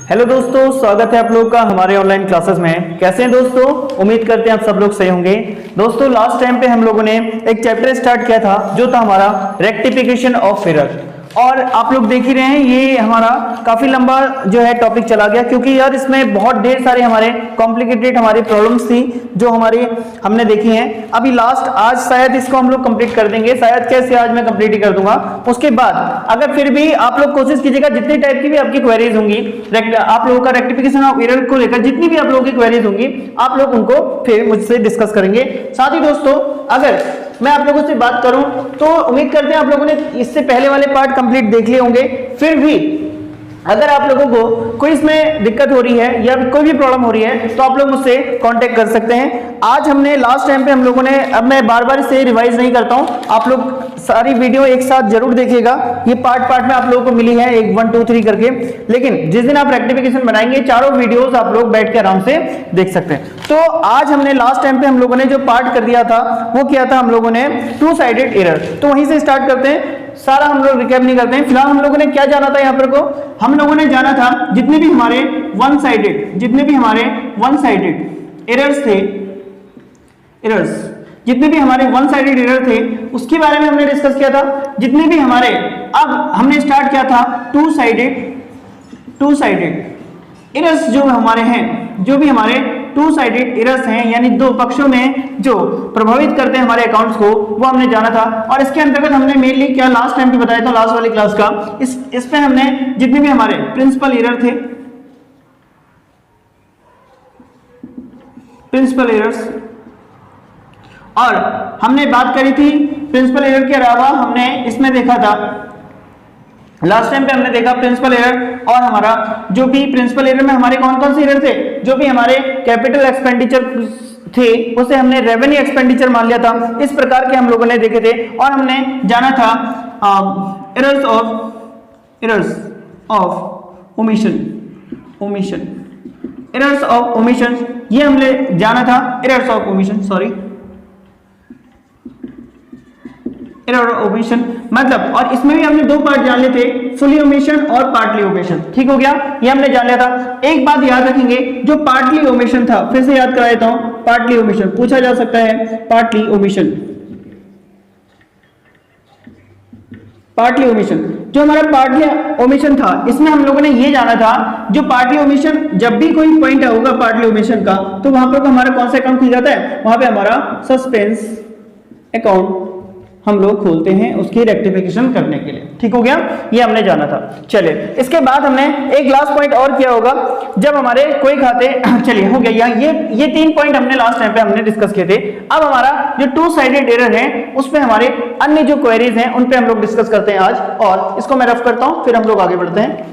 Hello दोस्तों, स्वागत है आप लोग का हमारे ऑनलाइन क्लासेस में। कैसे हैं दोस्तों? उम्मीद करते हैं आप सब लोग सही होंगे। दोस्तों लास्ट टाइम पे हम लोगों ने एक चैप्टर स्टार्ट किया था जो था हमारा रेक्टिफिकेशन ऑफ एरर, और आप लोग देख ही रहे हैं ये हमारा काफी लंबा जो है टॉपिक चला गया, क्योंकि यार इसमें बहुत ढेर सारे हमारे कॉम्प्लिकेटेड हमारी प्रॉब्लम्स थी जो हमने देखी हैं। अभी लास्ट आज शायद इसको हम लोग कंप्लीट कर देंगे, शायद कैसे आज मैं कंप्लीट ही कर दूंगा। उसके बाद अगर फिर भी आप लोग कोशिश कीजिएगा, जितनी टाइप की भी आपकी क्वेरीज होंगी, आप लोगों का रेक्टिफिकेशन ऑफ एरर को लेकर जितनी भी आप लोगों की क्वेरीज होंगी, आप लोग उनको फिर मुझसे डिस्कस करेंगे। साथ ही दोस्तों अगर मैं आप लोगों से बात करूं तो उम्मीद करते हैं आप लोगों ने इससे पहले वाले पार्ट कंप्लीट देख लिए होंगे। फिर भी अगर आप लोगों को कोई इसमें दिक्कत हो रही है या कोई भी प्रॉब्लम हो रही है तो आप लोग मुझसे कांटेक्ट कर सकते हैं। आज हमने लास्ट टाइम पे हम लोगों ने, अब मैं बार बार इसे रिवाइज नहीं करता हूं, आप लोग सारी वीडियो एक साथ जरूर देखिएगा। ये पार्ट पार्ट में आप लोगों को मिली है, 1 1 2 3 करके, लेकिन जिस दिन आप रेक्टिफिकेशन बनाएंगे चारों वीडियोस आप लोग बैठ के आराम से देख सकते हैं। तो आज हमने लास्ट टाइम पे हम लोगों ने जो पार्ट कर दिया था वो किया था हम लोगों ने टू साइडेड एरर। तो वहीं से स्टार्ट करते हैं, सारा हम लोग रिकैप नहीं करते हैं। फिलहाल हम लोगों ने क्या जाना था यहाँ पर को, हम लोगों ने जाना था जितने भी हमारे वन साइडेड एरर्स थे, जितने भी हमारे वन साइडेड एरर थे उसके बारे में हमने डिस्कस किया था। जितने भी हमारे, अब हमने स्टार्ट किया था टू साइडेड एरर्स जो हमारे हैं, जो भी हमारे टू साइडेड एरर्स हैं, यानी दो पक्षों में जो प्रभावित करते हैं हमारे अकाउंट्स को, वो हमने जाना था। और इसके अंतर्गत हमने मेनली क्या लास्ट टाइम पे बताया था, लास्ट वाली क्लास का, इस पे हमने जितने भी हमारे प्रिंसिपल एरर्स और हमने बात करी थी प्रिंसिपल एरर के अलावा हमने इसमें देखा था, लास्ट टाइम पे हमने देखा प्रिंसिपल एरर, और हमारा जो भी प्रिंसिपल एरर में हमारे कौन कौन से एरर थे, जो भी हमारे कैपिटल एक्सपेंडिचर थे उसे हमने रेवेन्यू एक्सपेंडिचर मान लिया था। इस प्रकार के हम लोगों ने देखे थे। और हमने जाना था एरर्स ऑफ ओमिशन, ये हमने जाना था एरर्स ऑफ ओमिशन मतलब, और इसमें भी हमने दो पार्ट जान लिए थे, फुली ओमिशन और पार्टली ओमिशन। ठीक हो गया, ये हमने जान लिया था। एक बात याद रखेंगे, जो पार्टली ओमिशन था, फिर से याद करा देता हूं, पार्टली ओमिशन पूछा जा सकता है। पार्टली ओमिशन जो हमारा पार्टली ओमिशन था, इसमें हम लोगों ने ये जाना था, जो पार्टली ओमिशन, जब भी कोई पॉइंट होगा पार्टली ओमिशन का, तो वहां पर हमारा कौन सा अकाउंट खुल जाता है, वहां पे हमारा सस्पेंस अकाउंट हम लोग खोलते हैं उसकी रेक्टिफिकेशन करने के लिए। ठीक हो गया, ये हमने जाना था। चलिए इसके बाद हमने एक लास्ट पॉइंट और किया होगा, जब हमारे कोई खाते चलिए हो गया, ये 3 पॉइंट हमने लास्ट टाइम पे हमने डिस्कस किए थे। अब हमारा जो टू साइडेड एरर है उसमें हमारे अन्य जो क्वेरीज हैं उन पे हम लोग डिस्कस करते हैं आज, और इसको मैं रफ करता हूं फिर हम लोग आगे बढ़ते हैं।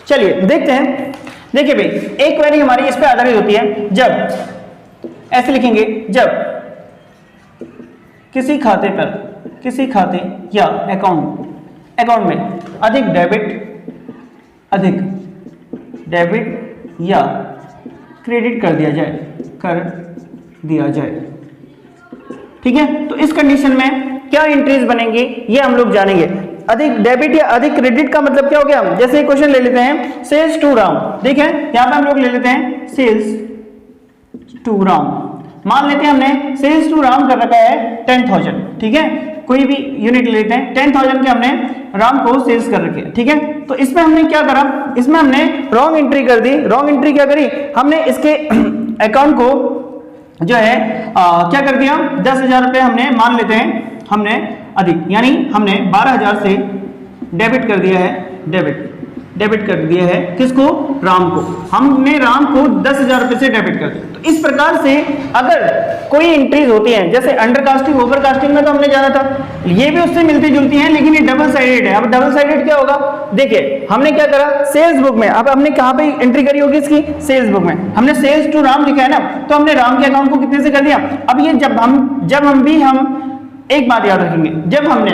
चलिए देखते हैं। देखिए भाई, एक क्वेरी हमारी इस पे आधारित होती है, जब ऐसे लिखेंगे, जब किसी खाते या अकाउंट में अधिक डेबिट या क्रेडिट कर दिया जाए। ठीक है, तो इस कंडीशन में क्या एंट्रीज बनेंगी ये हम लोग जानेंगे। अधिक डेबिट या अधिक क्रेडिट का मतलब क्या हो गया, जैसे क्वेश्चन ले लेते हैं, सेल्स टू राम। ठीक है, यहां पे हम लोग ले लेते हैं सेल्स टू राम, मान लेते हैं हमने सेल्स टू राम कर रखा है 10,000। ठीक है, कोई भी यूनिट ले लेते हैं, 10,000 के हमने राम को सेल्स कर रखे हैं। ठीक है, तो इसमें हमने क्या करा, इसमें हमने रॉन्ग एंट्री कर दी। रॉन्ग एंट्री क्या करी हमने, इसके अकाउंट को जो है क्या कर दिया, 10,000 रुपए हमने मान लेते हैं हमने अधिक, यानी हमने 12,000 से डेबिट कर दिया है किसको, राम को। हमने राम को 10,000 रुपए से डेबिट कर दिया। तो इस प्रकार से अगर कोई एंट्रीज होती हैं, जैसे अंडरकास्टिंग ओवरकास्टिंग में तो हमने जाना था, ये भी उससे मिलती जुलती हैं, लेकिन ये डबल साइडेड है। अब डबल साइडेड क्या होगा, देखिए हमने क्या करा, सेल्स बुक में, अब हमने कहां पे एंट्री करी होगी इसकी, सेल्स बुक में हमने सेल्स टू राम लिखा है ना, तो हमने राम के अकाउंट को कितने से कर दिया। अब ये जब हम एक बात याद रखेंगे, जब हमने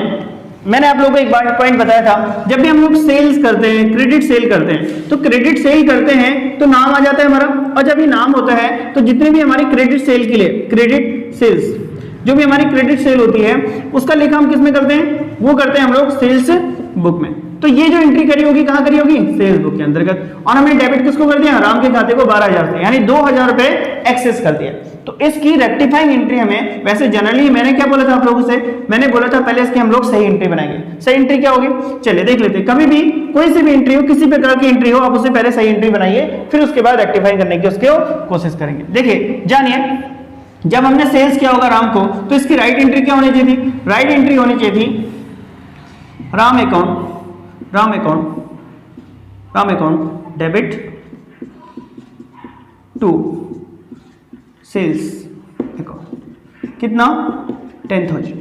मैंने आप लोगों को एक बार पॉइंट बताया था, जब भी हम लोग सेल्स करते हैं, क्रेडिट सेल करते हैं, तो क्रेडिट सेल करते हैं तो नाम आ जाता है हमारा, और जब ये नाम होता है तो जितने भी हमारी क्रेडिट सेल के लिए, क्रेडिट सेल्स जो भी हमारी क्रेडिट सेल होती है उसका लेखा हम किस में करते हैं, वो करते हैं हम लोग सेल्स बुक में। तो ये जो एंट्री करी होगी कहां करी होगी, सेल्स बुक के अंतर्गत, और हमने डेबिट किसको कर दिया, राम के खाते को 12,000 से, यानी 2,000 रुपए एक्सेस कर दिया। तो इसकी रेक्टिफाइंग एंट्री हमें, वैसे जनरली मैंने क्या बोला था आप लोगों से, मैंने बोला था पहले इसकी हम लोग सही एंट्री बनाएंगे। सही एंट्री क्या होगी, चलिए देख लेते हैं। कभी भी कोई सी भी एंट्री हो, किसी प्रकार की एंट्री हो, आप उसे पहले सही एंट्री बनाइए, फिर उसके बाद रेक्टिफाई करने की उसकी कोशिश करेंगे। देखिए जानिए, जब हमने सेल्स किया होगा राम को, तो इसकी राइट एंट्री क्या होनी चाहिए थी, राइट एंट्री होनी चाहिए थी Ram account, Ram account, Ram account debit to sales account, कितना 10,000,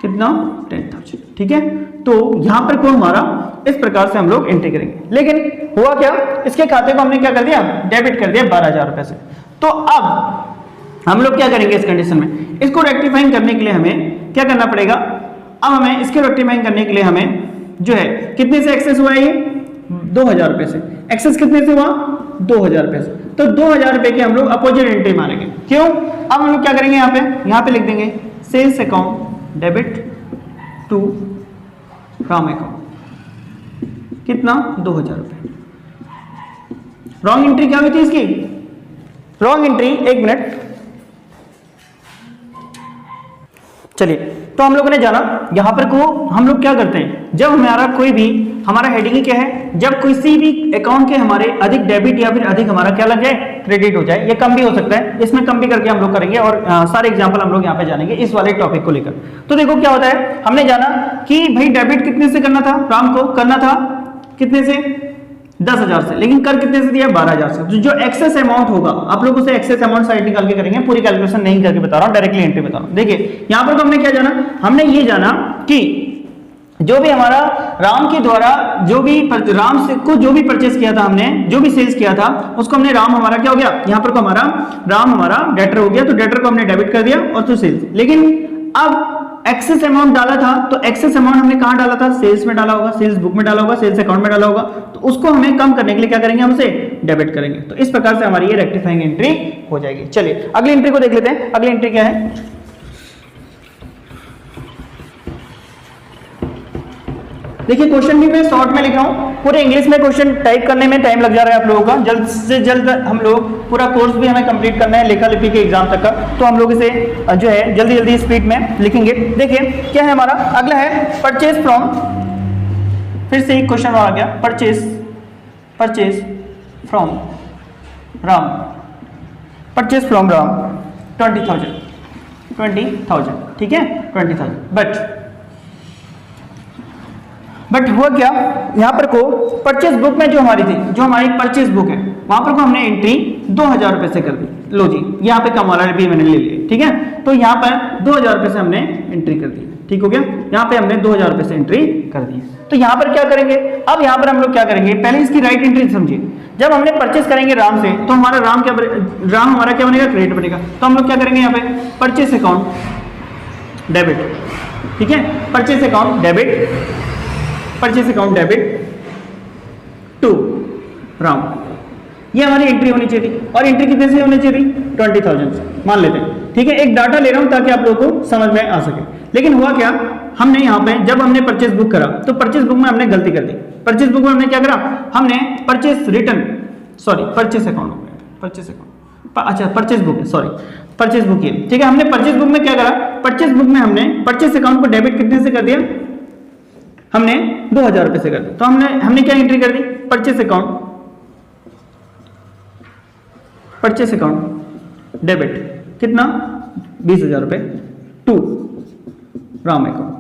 कितना 10,000, ठीक है। तो यहां पर कौन हमारा, इस प्रकार से हम लोग एंट्री करेंगे। लेकिन हुआ क्या, इसके खाते को हमने क्या कर दिया, डेबिट कर दिया 12,000 रुपए से। तो अब हम लोग क्या करेंगे इस कंडीशन में, इसको रेक्टिफाइंग करने के लिए हमें क्या करना पड़ेगा, अब हमें इसके रेक्टिफाइंग करने के लिए हमें जो है कितने से एक्सेस हुआ है, ये 2,000 रुपए से एक्सेस, कितने से हुआ 2,000 रुपए से। तो 2,000 रुपए की हम लोग अपोजिट एंट्री मानेंगे। क्यों, अब हम लोग क्या करेंगे, यहाँ पे लिख देंगे sales account debit to Ram account, कितना 2,000 रुपए। रॉन्ग एंट्री क्या हुई थी इसकी, रॉन्ग एंट्री, एक मिनट, चलिए। तो हम लोगों ने जाना यहां पर को हम लोग क्या करते हैं, जब हमारा कोई भी, हमारा हेडिंग क्या है, जब किसी भी अकाउंट के हमारे अधिक डेबिट या फिर अधिक हमारा क्या लग जाए, क्रेडिट हो जाए, ये कम भी हो सकता है, इसमें कम भी करके हम लोग करेंगे, और सारे एग्जांपल हम लोग यहाँ पे जानेंगे इस वाले टॉपिक को लेकर। तो देखो क्या होता है, हमने जाना कि भाई डेबिट कितने से करना था, राम को करना था कितने से, 10,000 से, लेकिन कर कितने से दिया, 12,000 से। तो जो एक्सेस अमाउंट होगा, आप लोग उसे एक्सेस अमाउंट साइड निकाल के करेंगे, पूरी कैलकुलेशन नहीं करके बता रहा हूं, डायरेक्टली एंट्री बता रहा हूं। देखिए यहां पर तो हमने क्या जाना, हमने ये जाना कि जो भी हमारा राम के द्वारा जो भी राम से को जो भी परचेस किया था हमने, जो भी सेल्स किया था, उसको हमने राम हमारा क्या हो गया, यहाँ पर को हमारा राम हमारा डेटर हो गया, तो डेटर को हमने डेबिट कर दिया और तो सेल्स। लेकिन अब एक्सेस अमाउंट डाला था, तो एक्सेस अमाउंट हमने कहां डाला था, सेल्स में डाला होगा, सेल्स बुक में डाला होगा, सेल्स अकाउंट में डाला होगा, तो उसको हमें कम करने के लिए क्या करेंगे, हम उसे डेबिट करेंगे। तो इस प्रकार से हमारी ये रेक्टिफाइंग एंट्री हो जाएगी। चलिए अगली एंट्री को देख लेते हैं। अगली एंट्री क्या है, देखिए क्वेश्चन भी मैं शॉर्ट में लिख रहा हूं, पूरे इंग्लिश में क्वेश्चन टाइप करने में टाइम लग जा रहा है आप लोगों का। जल्द से जल्द हम लोग पूरा कोर्स भी हमें कंप्लीट करना है लेखा लिपि के एग्जाम तक का, तो हम लोग इसे जो है जल्दी जल्दी स्पीड में लिखेंगे। देखिए क्या है हमारा, अगला है परचेज फ्रॉम, फिर से एक क्वेश्चन आ गया, purchase from Ram, purchase from Ram 20,000, ठीक है 20,000। बट हुआ क्या, यहां पर को परचेज बुक में जो हमारी थी, जो हमारी परचेज बुक है, वहां पर को हमने एंट्री 2,000 रुपए से कर दी। लो जी, यहाँ पे कम वाला भी मैंने ले लिया, ठीक है। तो यहाँ पर 2,000 रुपए से हमने एंट्री कर दी, ठीक हो गया। यहाँ पे हमने 2,000 रुपए से एंट्री कर दी। तो यहाँ पर क्या करेंगे, अब यहाँ पर हम लोग क्या करेंगे, पहले इसकी राइट एंट्री समझिए। जब हमने परचेस करेंगे राम से, तो हमारा राम हमारा क्या बनेगा, क्रेडिट बनेगा। तो हम लोग क्या करेंगे, यहाँ पे परचेस अकाउंट डेबिट, ठीक है, purchase account debit, purchase account debit to Ram, ये हमारी एंट्री होनी चाहिए थी। और एंट्री कितने से होनी चाहिए थी, 20,000 से मान लेते हैं, ठीक है। एक डाटा ले रहा हूं ताकि आप लोगों को समझ में आ सके। लेकिन हुआ क्या, हमने यहाँ पे जब हमने परचेस बुक करा, तो परचेस बुक में हमने गलती कर दी। परचेस बुक में हमने क्या करा, हमने purchase return, sorry purchase account, purchase account, अच्छा purchase book, sorry purchase book ये, ठीक है। हमने परचेस बुक में क्या करा, परचेस बुक में हमने परचेस अकाउंट को डेबिट कितने से कर दिया, हमने 2,000 रुपए से कर दिया। तो हमने क्या एंट्री कर दी, परचेस अकाउंट डेबिट कितना 20,000 रुपए टू राम अकाउंट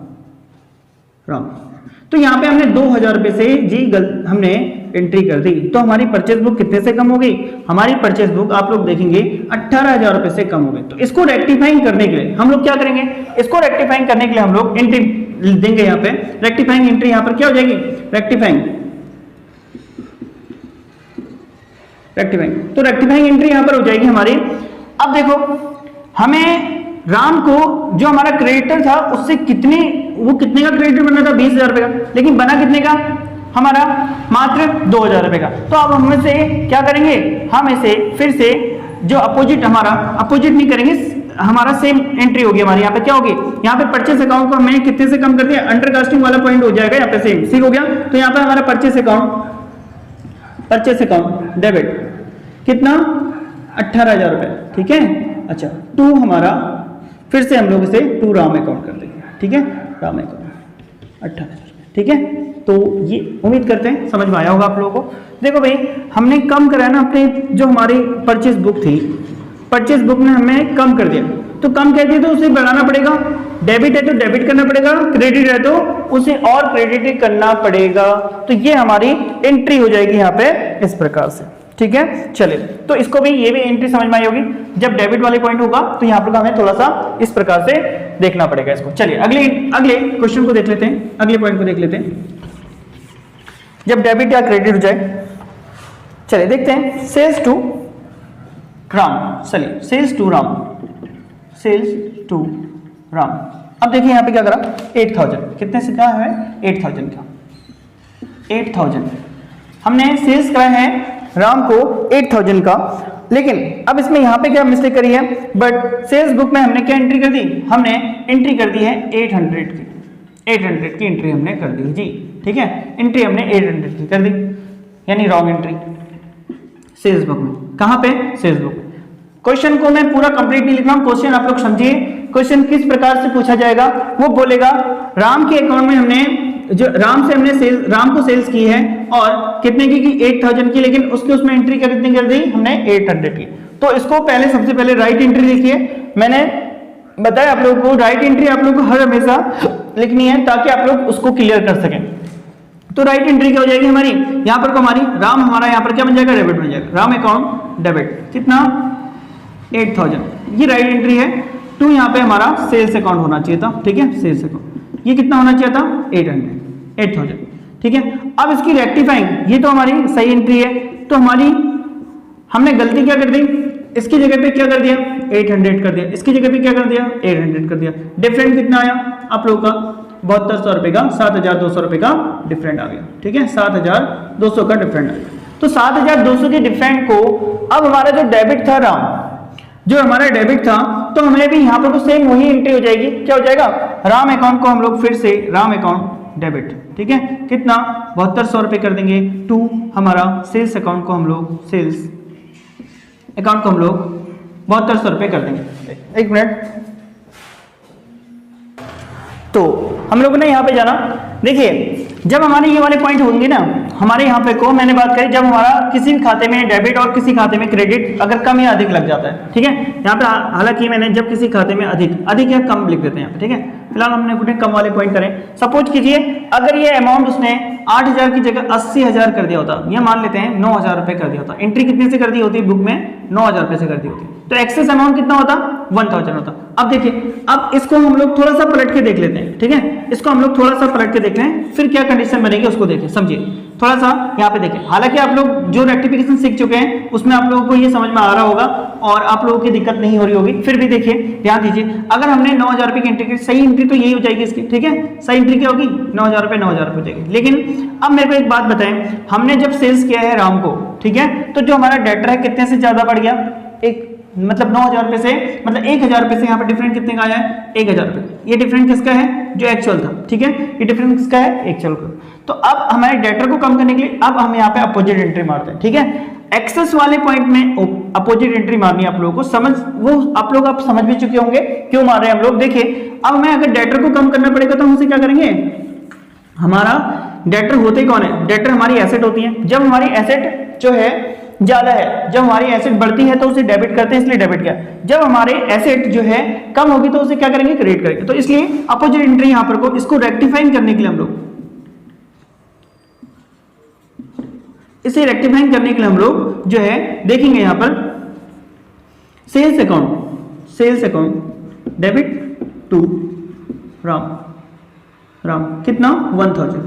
राम। तो यहां पे हमने 2,000 रुपए से जी हमने एंट्री कर दी। तो हमारी परचेस बुक कितने से कम हो गई, हमारी परचेस बुक आप लोग देखेंगे 18,000 रुपए से कम हो गई। तो इसको रेक्टिफाइंग करने के लिए हम लोग क्या करेंगे, इसको रेक्टिफाइंग करने के लिए हम लोग एंट्री देंगे। यहाँ पे रेक्टिफाइंग एंट्री यहाँ पर क्या हो जाएगी, रेक्टिफाइंग, तो रेक्टिफाइंग एंट्री यहाँ पर हो जाएगी हमारी। अब देखो हमें राम को जो हमारा क्रेडिटर था उससे कितने वो कितने का क्रेडिट बनना था, 20,000 रुपए का, लेकिन बना कितने का हमारा, मात्र 2,000 रुपए का। तो अब हम इसे क्या करेंगे, हम इसे फिर से जो अपोजिट, हमारा अपोजिट नहीं करेंगे, हमारा सेम एंट्री होगी हमारी, यहाँ पे क्या होगी, यहाँ पे परचेस अकाउंट को हमने कितने से कम कर दिया, अंडरकास्टिंग वाला पॉइंट हो जाएगा यहाँ पे सेम, ठीक हो गया। तो यहाँ पे हमारा परचेस अकाउंट डेबिट कितना, 18,000 रुपए, ठीक है। अच्छा, टू हमारा फिर से हम लोग इसे टू राम अकाउंट कर देंगे, ठीक है, राम अकाउंट 18,000, ठीक है। तो ये उम्मीद करते हैं समझ में आया होगा आप लोगों को। देखो भाई, हमने कम करा ना अपने, जो हमारी परचेस बुक थी, परचेस बुक में हमें कम कर दिया, तो कम कर दिया तो उसे बढ़ाना पड़ेगा, डेबिट है तो डेबिट करना पड़ेगा, क्रेडिट है तो उसे और क्रेडिट करना पड़ेगा। तो ये हमारी एंट्री हो जाएगी यहाँ पे इस प्रकार से, ठीक है। चलिए, तो इसको भी, ये भी एंट्री समझ में आई होगी। जब डेबिट वाले पॉइंट होगा तो यहाँ पर हमें थोड़ा सा इस प्रकार से देखना पड़ेगा इसको। चलिए अगले क्वेश्चन को देख लेते हैं, अगले पॉइंट को देख लेते हैं, जब डेबिट या क्रेडिट हो जाए। चलिए देखते हैं, सेल्स टू राम, चलिए sales to Ram, sales to Ram. अब देखिए यहाँ पे क्या करा, 8,000, कितने से क्या है, 8,000 का, 8,000 हमने सेल्स करा है राम को 8,000 का। लेकिन अब इसमें यहाँ पे क्या मिस्टेक करी है, बट सेल्स बुक में हमने क्या एंट्री कर दी, हमने एंट्री कर दी है 800 की, 800 की एंट्री हमने कर दी जी, ठीक है। एंट्री हमने 800 की कर दी, यानी रॉन्ग एंट्री सेल्स बुक में। कहां पे, सेल्स बुक। क्वेश्चन को मैं पूरा कंप्लीट नहीं लिख रहा हूं, क्वेश्चन आप लोग समझिए। क्वेश्चन किस प्रकार से पूछा जाएगा, वो बोलेगा राम के अकाउंट में हमने, जो राम से हमने राम को सेल्स की है और कितने की 8,000 की, लेकिन उसके उसमें एंट्री कितनी कर दी हमने, 800 की। तो इसको पहले, सबसे पहले राइट एंट्री लिखिए। मैंने बताया आप लोगों को, राइट एंट्री आप लोग को हर हमेशा लिखनी है ताकि आप लोग उसको क्लियर कर सकें। तो राइट एंट्री क्या हो जाएगी हमारी, यहाँ पर को हमारी राम, हमारा यहाँ पर क्या बन जाएगा, डेबिट बन जाएगा, राम अकाउंट डेबिट, कितना 8,000, ये राइट एंट्री है। टू यहाँ पे हमारा सेल्स अकाउंट होना चाहिए था, ठीक है, सेल्स अकाउंट, ये कितना होना चाहिए था, 8,000, ठीक है। अब इसकी रेक्टिफाइंग, ये तो हमारी सही एंट्री है, तो हमारी हमने गलती क्या कर दी, इसकी जगह पे क्या कर दिया, 800 कर दिया, इसकी जगह पे क्या कर दिया, 800 कर दिया। डिफरेंट कितना आया आप लोगों का, 7200 रुपए का, 7,200 रुपए का डिफरेंट आ गया, ठीक है, 7,200 का डिफरेंट आ गया। तो 7,200 के डिफरेंट को, अब हमारा जो डेबिट था राम, जो हमारा डेबिट था, तो हमें भी यहाँ पर सेम वही एंट्री हो जाएगी, क्या हो जाएगा, राम अकाउंट को हम लोग फिर से राम अकाउंट डेबिट, ठीक है, कितना 7200 रुपए कर देंगे। टू हमारा सेल्स अकाउंट को हम लोग, सेल्स अकाउंट को हम लोग 7200 रुपए कर देंगे। एक मिनट, तो हम लोगों ने यहाँ पे जाना, देखिए जब हमारे ये वाले पॉइंट होंगे ना, हमारे यहाँ पे को मैंने बात करी, जब हमारा किसी खाते में डेबिट और किसी खाते में क्रेडिट अगर कम या अधिक लग जाता है, ठीक है। यहाँ पे हालांकि मैंने जब किसी खाते में अधिक या कम लिख देते हैं यहाँ पे, ठीक है। फिलहाल हमने कम वाले पॉइंट करें। सपोज कीजिए अगर ये अमाउंट उसने 8,000 की जगह 80,000 कर दिया होता, या मान लेते हैं 9,000 रुपए कर दिया होता, एंट्री कितने से कर दी होती बुक में, 9,000 रुपए से कर दी होती, तो एक्सेस अमाउंट कितना होता, 1,000 होता। अब देखिए, अब इसको हम लोग थोड़ा सा पलट के देख लेते हैं, ठीक है, इसको हम लोग थोड़ा सा पलट के देख लें, फिर क्या कंडीशन बनेगी उसको देखिए, समझिए थोड़ा सा यहाँ पे देखें। हालांकि आप लोग जो रेक्टिफिकेशन सीख चुके हैं उसमें आप लोगों को ये समझ में आ रहा होगा और आप लोगों की दिक्कत नहीं हो रही होगी, फिर भी देखिए ध्यान दीजिए। अगर हमने 9,000 रुपए की एंट्री की, सही एंट्री तो यही हो जाएगी इसकी, ठीक है, सही एंट्री क्या होगी, 9,000 रुपए, 9,000 रुपए हो जाएगी। लेकिन अब मेरे को एक बात बताएं, हमने जब सेल्स किया है राम को, ठीक है, तो जो हमारा डेटर है कितने से ज्यादा बढ़ गया, एक मतलब 9,000 रुपए से, मतलब 1,000 रुपए से यहाँ पर डिफरेंट कितने का आया है, 1,000 रुपए। ये डिफरेंट किसका है, जो एक्चुअल था, ठीक है, ये डिफरेंट किसका है, एक्चुअल का। तो अब हमारे डेटर को कम करने के लिए अब हम यहाँ पे अपोजिट एंट्री मारते हैं, ठीक है। एक्सेस वाले पॉइंट में अपोजिट एंट्री मारनी है आप लोगों को, समझ वो आप लोग आप समझ भी चुके होंगे क्यों मार रहे हैं हम लोग। देखिए अब मैं अगर डेटर को कम करना पड़ेगा तो हम उसे क्या करेंगे, हमारा डेटर होते कौन है, डेटर हमारी एसेट होती है। जब हमारी एसेट जो है ज्यादा है, जब हमारी एसेट बढ़ती है तो उसे डेबिट करते हैं, इसलिए डेबिट किया। जब हमारे एसेट जो है कम होगी तो उसे क्या करेंगे, क्रेडिट करेंगे। तो इसलिए अपोजिट एंट्री यहाँ पर को, इसको रेक्टिफाइंग करने के लिए हम लोग, इसे रेक्टिफाइंग करने के लिए हम लोग जो है देखेंगे यहाँ पर sales account debit to Ram कितना 1,000।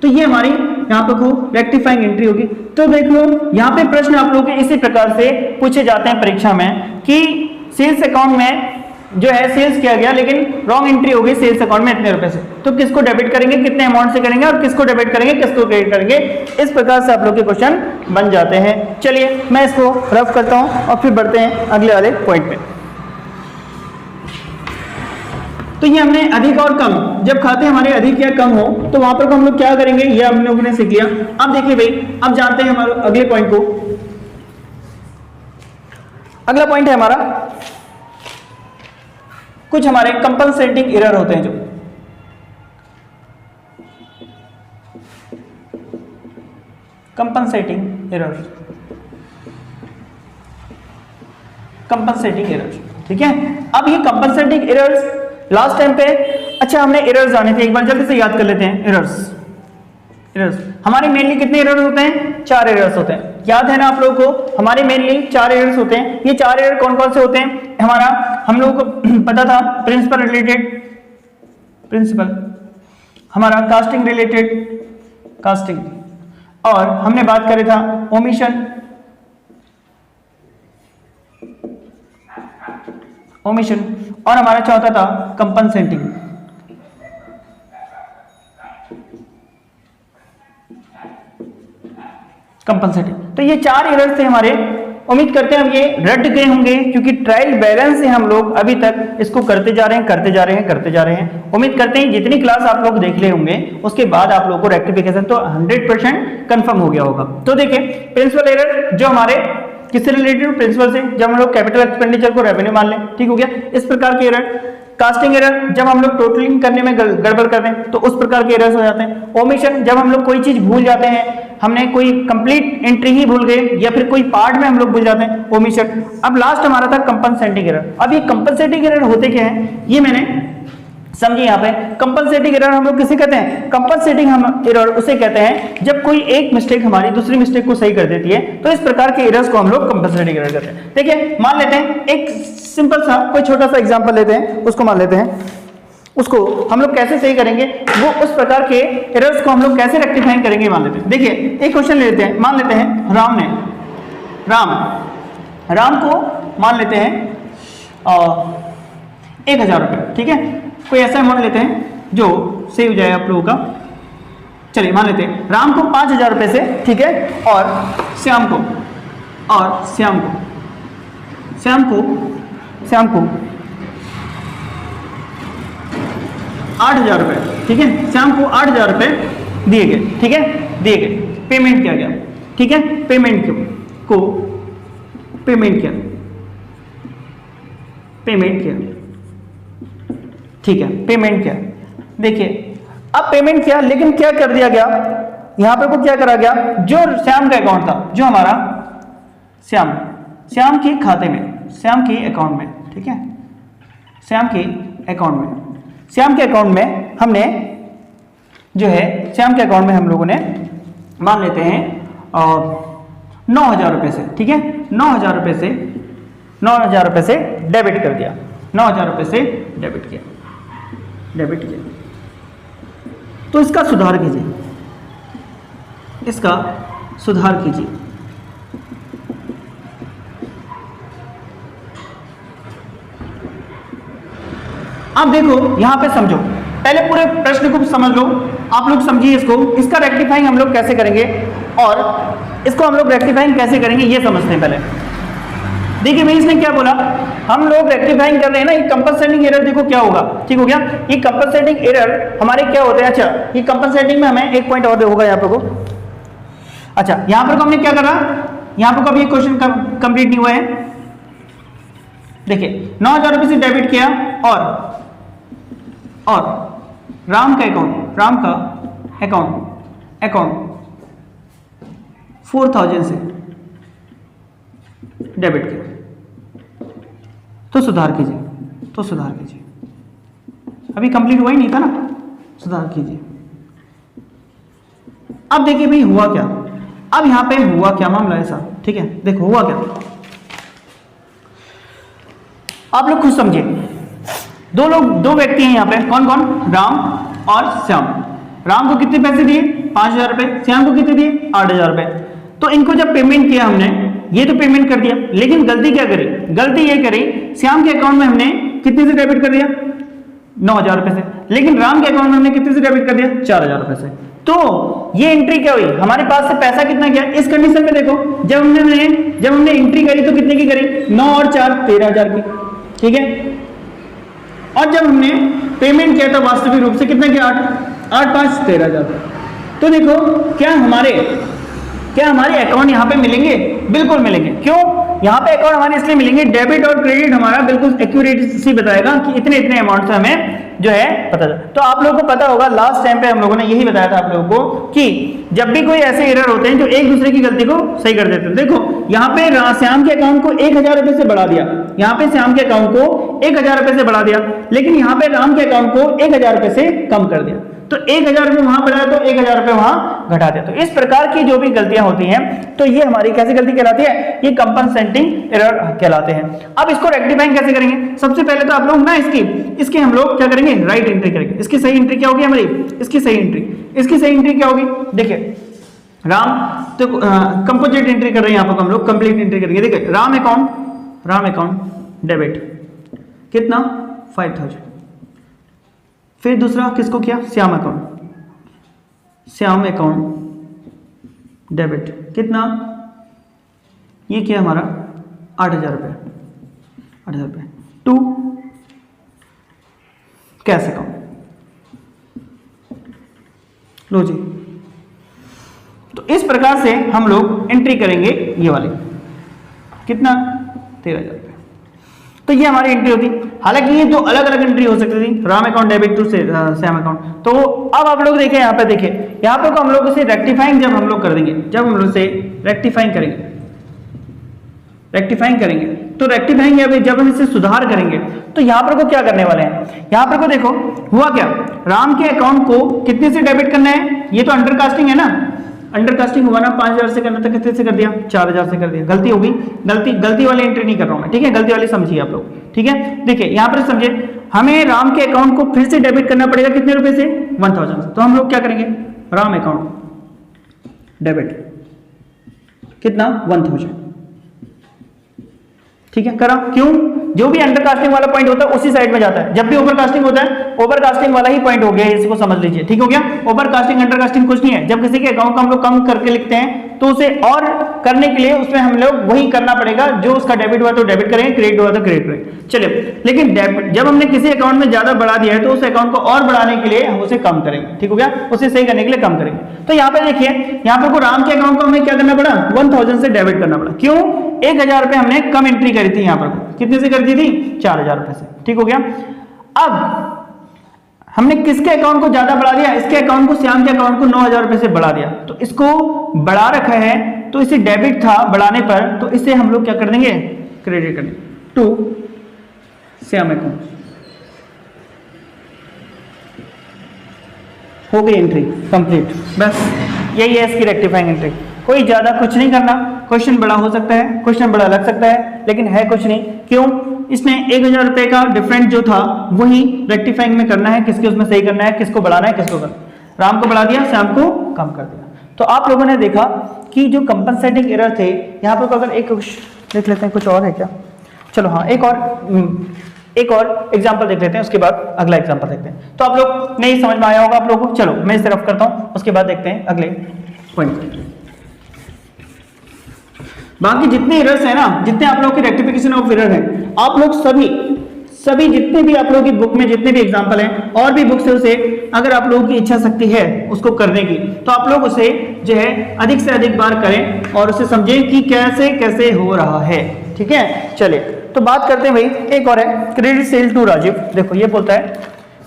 तो ये हमारी यहाँ पे को रेक्टिफाइंग एंट्री होगी। तो देख लो यहाँ पे प्रश्न आप लोगों के इसी प्रकार से पूछे जाते हैं परीक्षा में कि सेल्स अकाउंट में जो है सेल्स किया गया, लेकिन रॉन्ग एंट्री हो गई सेल्स अकाउंट में इतने रुपए से, तो किसको डेबिट करेंगे, कितने अमाउंट से करेंगे और किसको डेबिट करेंगे, किसको क्रेडिट करेंगे। इस प्रकार से आप लोग के क्वेश्चन बन जाते हैं। चलिए मैं इसको रफ करता हूं और फिर बढ़ते हैं अगले वाले पॉइंट पे। तो ये हमने अधिक और कम, जब खाते हमारे अधिक या कम हो तो वहां पर हम लोग क्या करेंगे, ये हम लोगों ने सीख लिया। अब देखिए भाई, अब जानते हैं हमारे अगले पॉइंट को। अगला पॉइंट है हमारा, कुछ हमारे कंपनसेटिंग एरर होते हैं, जो कंपनसेटिंग एरर, कंपनसेटिंग एरर, ठीक है। अब ये कंपनसेटिंग एरर्स लास्ट टाइम पे, अच्छा हमने एरर्स जाने थे, एक बार जल्दी से याद कर लेते हैं। एरर्स हमारे मेनली कितने एरर्स होते हैं, 4 एरर्स होते हैं, याद है ना आप लोगों को, हमारे मेनली 4 एरर्स होते हैं। ये 4 एरर कौन कौन से होते हैं, हमारा हम लोगों को पता था, प्रिंसिपल रिलेटेड, प्रिंसिपल, हमारा कास्टिंग रिलेटेड, कास्टिंग, और हमने बात करी था ओमिशन, ओमिशन, और हमारा चौथा था कंपनसेटिंग। कंपनसेटिंग, तो ये 4 एरर्स थे हमारे। उम्मीद करते हैं हम ये रट गए होंगे, क्योंकि ट्रायल बैलेंस से हम लोग अभी तक इसको करते जा रहे हैं। उम्मीद करते हैं जितनी क्लास आप लोग देख ले होंगे उसके बाद आप लोगों को रेक्टिफिकेशन तो 100% कंफर्म हो गया होगा। तो देखिए, प्रिंसिपल एरर जो हमारे किससे रिलेटेड, प्रिंसिपल से, जब हम लोग कैपिटल एक्सपेंडिचर को रेवेन्यू मान लें, ठीक हो गया, इस प्रकार के एरर। कास्टिंग एरर, जब हम लोग टोटलिंग करने में गड़बड़ कर दें तो उस प्रकार के एरर्स हो जाते हैं। ओमिशन, जब हम लोग कोई चीज भूल जाते हैं, हमने कोई कंप्लीट एंट्री ही भूल गए या फिर कोई पार्ट में हम लोग भूल जाते हैं, ओमिशन। अब लास्ट हमारा था कंपनसेटिंग एरर। अब ये कंपनसेटिंग एरर होते क्या है, ये मैंने समझिए। यहाँ पे कंपनसेटिंग एरर हम लोग किसे कहते हैं, कंपनसेटिंग हम एरर उसे कहते हैं जब कोई एक मिस्टेक हमारी दूसरी मिस्टेक को सही कर देती है, तो इस प्रकार के एरर्स को हम लोग कंपनसेटिंग एरर कहते हैं। देखिए, मान लेते हैं एक सिंपल सा कोई छोटा सा एग्जांपल लेते हैं, उसको मान लेते हैं, उसको हम लोग कैसे सही करेंगे, वो उस प्रकार के एरर्स को हम लोग कैसे रेक्टिफाई करेंगे, मान लेते हैं। देखिए एक क्वेश्चन लेते हैं, मान लेते हैं राम को मान लेते हैं 1000 रुपये, ठीक है। कोई ऐसा अमाउंट लेते हैं जो सेव हो जाए आप लोगों का। चलिए मान लेते हैं राम को 5000 रुपये से, ठीक है, और श्याम को 8000 रुपये, ठीक है। श्याम को 8000 रुपये दिए गए, ठीक है, दिए गए, पेमेंट किया गया, ठीक है, पेमेंट किया, ठीक है, पेमेंट किया। देखिए अब पेमेंट किया, लेकिन क्या कर दिया गया, यहां पर को क्या करा गया, जो श्याम का अकाउंट था, जो हमारा श्याम के खाते में, श्याम के अकाउंट में, ठीक है, श्याम के अकाउंट में हमने जो है, श्याम के अकाउंट में हम लोगों ने मान लेते हैं 9000 रुपये से, ठीक है, 9000 रुपये से डेबिट कर दिया, 9000 रुपये से डेबिट किया। तो इसका सुधार कीजिए, आप देखो यहां पे समझो, पहले पूरे प्रश्न को समझ लो, आप लोग समझिए इसको, इसका रेक्टिफाइंग हम लोग कैसे करेंगे और इसको हम लोग रेक्टिफाइंग कैसे करेंगे ये समझते हैं पहले। देखिए भाई इसने क्या बोला, हम लोग रेक्टिफाइंग कर रहे हैं ना, ये कंपनसेटिंग एरर देखो क्या होगा, ठीक हो गया। ये कंपनसेटिंग एरर हमारे क्या होते हैं, अच्छा ये कंपनसेटिंग में हमें एक पॉइंट और होगा यहाँ पे को, अच्छा यहाँ पर हमने क्या करा, यहाँ पर कभी क्वेश्चन कंप्लीट नहीं हुआ है। देखिए 9000 रुपये से डेबिट किया और राम का अकाउंट 4000 से डेबिट किया, तो सुधार कीजिए, अभी कंप्लीट हुआ ही नहीं था ना, सुधार कीजिए। अब देखिए भाई हुआ क्या, अब यहां पे हुआ क्या मामला ऐसा, ठीक है, देखो हुआ क्या, आप लोग खुद समझिए। दो व्यक्ति हैं यहाँ पे, कौन कौन, राम और श्याम। राम को कितने पैसे दिए, 5000 रुपए, श्याम को कितने दिए, 8000 रुपए। तो इनको जब पेमेंट किया हमने, ये तो पेमेंट कर दिया, लेकिन गलती क्या करी, गलती ये करी, श्याम के अकाउंट में हमने कितने से डेबिट कर दिया? 9,000 रुपए से। लेकिन राम के अकाउंट में हमने कितने से डेबिट कर दिया? 4,000 रुपए से। तो ये एंट्री क्या हुई? हमारे पास से पैसा कितना गया? इस कंडीशन में देखो, जब हमने एंट्री करी तो कितने की करी? 9 और 4 13,000 की, ठीक है। और जब हमने पेमेंट किया था वास्तविक रूप से कितना किया? 8 5 13,000। तो देखो क्या हमारे अकाउंट यहाँ पे मिलेंगे? बिल्कुल मिलेंगे। क्यों? यहाँ पे अकाउंट हमारे इसलिए मिलेंगे, डेबिट और क्रेडिट हमारा बिल्कुल एक्यूरेसी बताएगा कि इतने इतने अमाउंट से हमें जो है पता चला। तो आप लोगों को पता होगा लास्ट टाइम पे हम लोगों ने यही बताया था आप लोगों को कि जब भी कोई ऐसे एरर होते हैं जो एक दूसरे की गलती को सही कर देते हैं। देखो यहाँ पे श्याम के अकाउंट को 1,000 रुपए से बढ़ा दिया, यहाँ पे श्याम के अकाउंट को 1,000 रुपए से बढ़ा दिया, लेकिन यहाँ पे राम के अकाउंट को 1,000 रुपए से कम कर दिया। तो 1,000 रुपए वहां बढ़ाया तो 1,000 रुपए वहां घटा दिया। तो इस प्रकार की जो भी गलतियां होती हैं तो ये हमारी कैसी गलती कहलाती है? ये कंपनसेटिंग एरर कहलाते हैं। अब इसको रेक्टिफाइंग कैसे करेंगे? सबसे पहले तो आप लोग ना इसकी हम लोग क्या करेंगे? राइट एंट्री करेंगे। इसकी सही एंट्री क्या होगी हमारी? इसकी सही एंट्री क्या होगी? देखिए राम तो कंपोजिट एंट्री कर रहे हैं, यहाँ पर हम लोग कंप्लीट एंट्री करेंगे। देखिए राम अकाउंट डेबिट कितना? 5,000। फिर दूसरा किसको किया? श्याम अकाउंट डेबिट कितना? ये किया हमारा 8,000 रुपये। टू कैश अकाउंट, लो जी। तो इस प्रकार से हम लोग एंट्री करेंगे ये वाली, कितना? 13,000 रुपये। तो ये हमारी एंट्री होती। हालांकि ये दो अलग अलग एंट्री हो सकती थी, राम अकाउंट डेबिट टू से श्याम अकाउंट। तो अब आप लोग देखें यहाँ पे, देखिए यहाँ पे हम लोग इसे रेक्टिफाइंग जब हम लोग कर देंगे, जब हम लोग से रेक्टिफाइंग करेंगे तो रेक्टिफाइंग जब हम इसे सुधार करेंगे तो यहाँ पर को क्या करने वाले हैं? यहाँ पर को देखो हुआ क्या, राम के अकाउंट को कितने से डेबिट करना है? ये तो अंडरकास्टिंग है ना, अंडरकास्टिंग हुआ ना, 5,000 से करना था, कितने से कर दिया? 4,000 से कर दिया। गलती होगी, गलती वाली एंट्री नहीं कर रहा हूं मैं, ठीक है, गलती वाली समझिए आप लोग, ठीक है। देखिए यहां पर समझिए, हमें राम के अकाउंट को फिर से डेबिट करना पड़ेगा कितने रुपए से? 1,000 से। तो हम लोग क्या करेंगे? राम अकाउंट डेबिट कितना? 1,000, ठीक है, करा। क्यों? जो भी अंडरकास्टिंग वाला पॉइंट होता है उसी साइड में जाता है। जब भी ओवरकास्टिंग होता है, ओवरकास्टिंग वाला ही पॉइंट हो गया, इसको समझ लीजिए, ठीक हो गया। ओवरकास्टिंग अंडरकास्टिंग कुछ नहीं है। जब किसी के अकाउंट को हम लोग कम करके लिखते हैं तो उसे और करने के लिए उसमें हम लोग वही करना पड़ेगा, जो उसका डेबिट हुआ तो डेबिट करेंगे, क्रेडिट हुआ तो क्रेडिट करेंगे। चलिए, लेकिन जब हमने किसी अकाउंट में ज्यादा बढ़ा दिया है तो उस अकाउंट को और बढ़ाने के लिए हम उसे कम करेंगे, ठीक हो गया, उसे सही करने के लिए कम करेंगे। तो यहाँ पे देखिए, यहाँ पर राम के अकाउंट को हमें क्या करना पड़ा? 1,000 से डेबिट करना पड़ा। क्यों? 1,000 रुपए हमने कम एंट्री करी थी, यहाँ पर कितने से कर दी थी? 4,000 रुपए से, ठीक हो गया। अब हमने किसके अकाउंट को ज्यादा बढ़ा दिया? इसके अकाउंट को, श्याम के अकाउंट को 9,000 रुपए से बढ़ा दिया। तो इसको बढ़ा रखा है तो इसे डेबिट था बढ़ाने पर, तो इसे हम लोग क्या कर देंगे? क्रेडिट कर देंगे टू श्याम अकाउंट। हो गई एंट्री कंप्लीट। बस यही है इसकी रेक्टिफाइंग एंट्री। कोई ज्यादा कुछ नहीं करना। क्वेश्चन बड़ा हो सकता है, क्वेश्चन बड़ा लग सकता है, लेकिन है कुछ नहीं। क्यों? इसने 1,000 रुपए का डिफरेंट जो था वही रेक्टिफाइंग में करना है, किसके उसमें सही करना है, किसको बढ़ाना है, किसको करना। राम को बढ़ा दिया, श्याम को कम कर दिया। तो आप लोगों ने देखा कि जो कंपनसेटिंग एरर थे, यहाँ पर अगर एक देख लेते हैं, कुछ और है क्या? चलो हाँ, एक और एग्जाम्पल देख लेते हैं, उसके बाद अगला एग्जाम्पल देखते हैं। तो आप लोग नहीं समझ में आया होगा आप लोगों को। चलो मैं इसे रफ करता हूँ, उसके बाद देखते हैं अगले पॉइंट। बाकी जितने एरर्स है ना, जितने आप लोग की रेक्टिफिकेशन ऑफ एरर है, आप लोग सभी जितने भी आप लोगों की बुक में जितने भी एग्जाम्पल हैं और भी बुक से उसे, अगर आप लोगों की इच्छा शक्ति है उसको करने की, तो आप लोग उसे जो है अधिक से अधिक बार करें और उसे समझें कि कैसे कैसे हो रहा है, ठीक है। चलिए तो बात करते हैं भाई, एक और है क्रेडिट सेल टू राजीव। देखो ये बोलता है,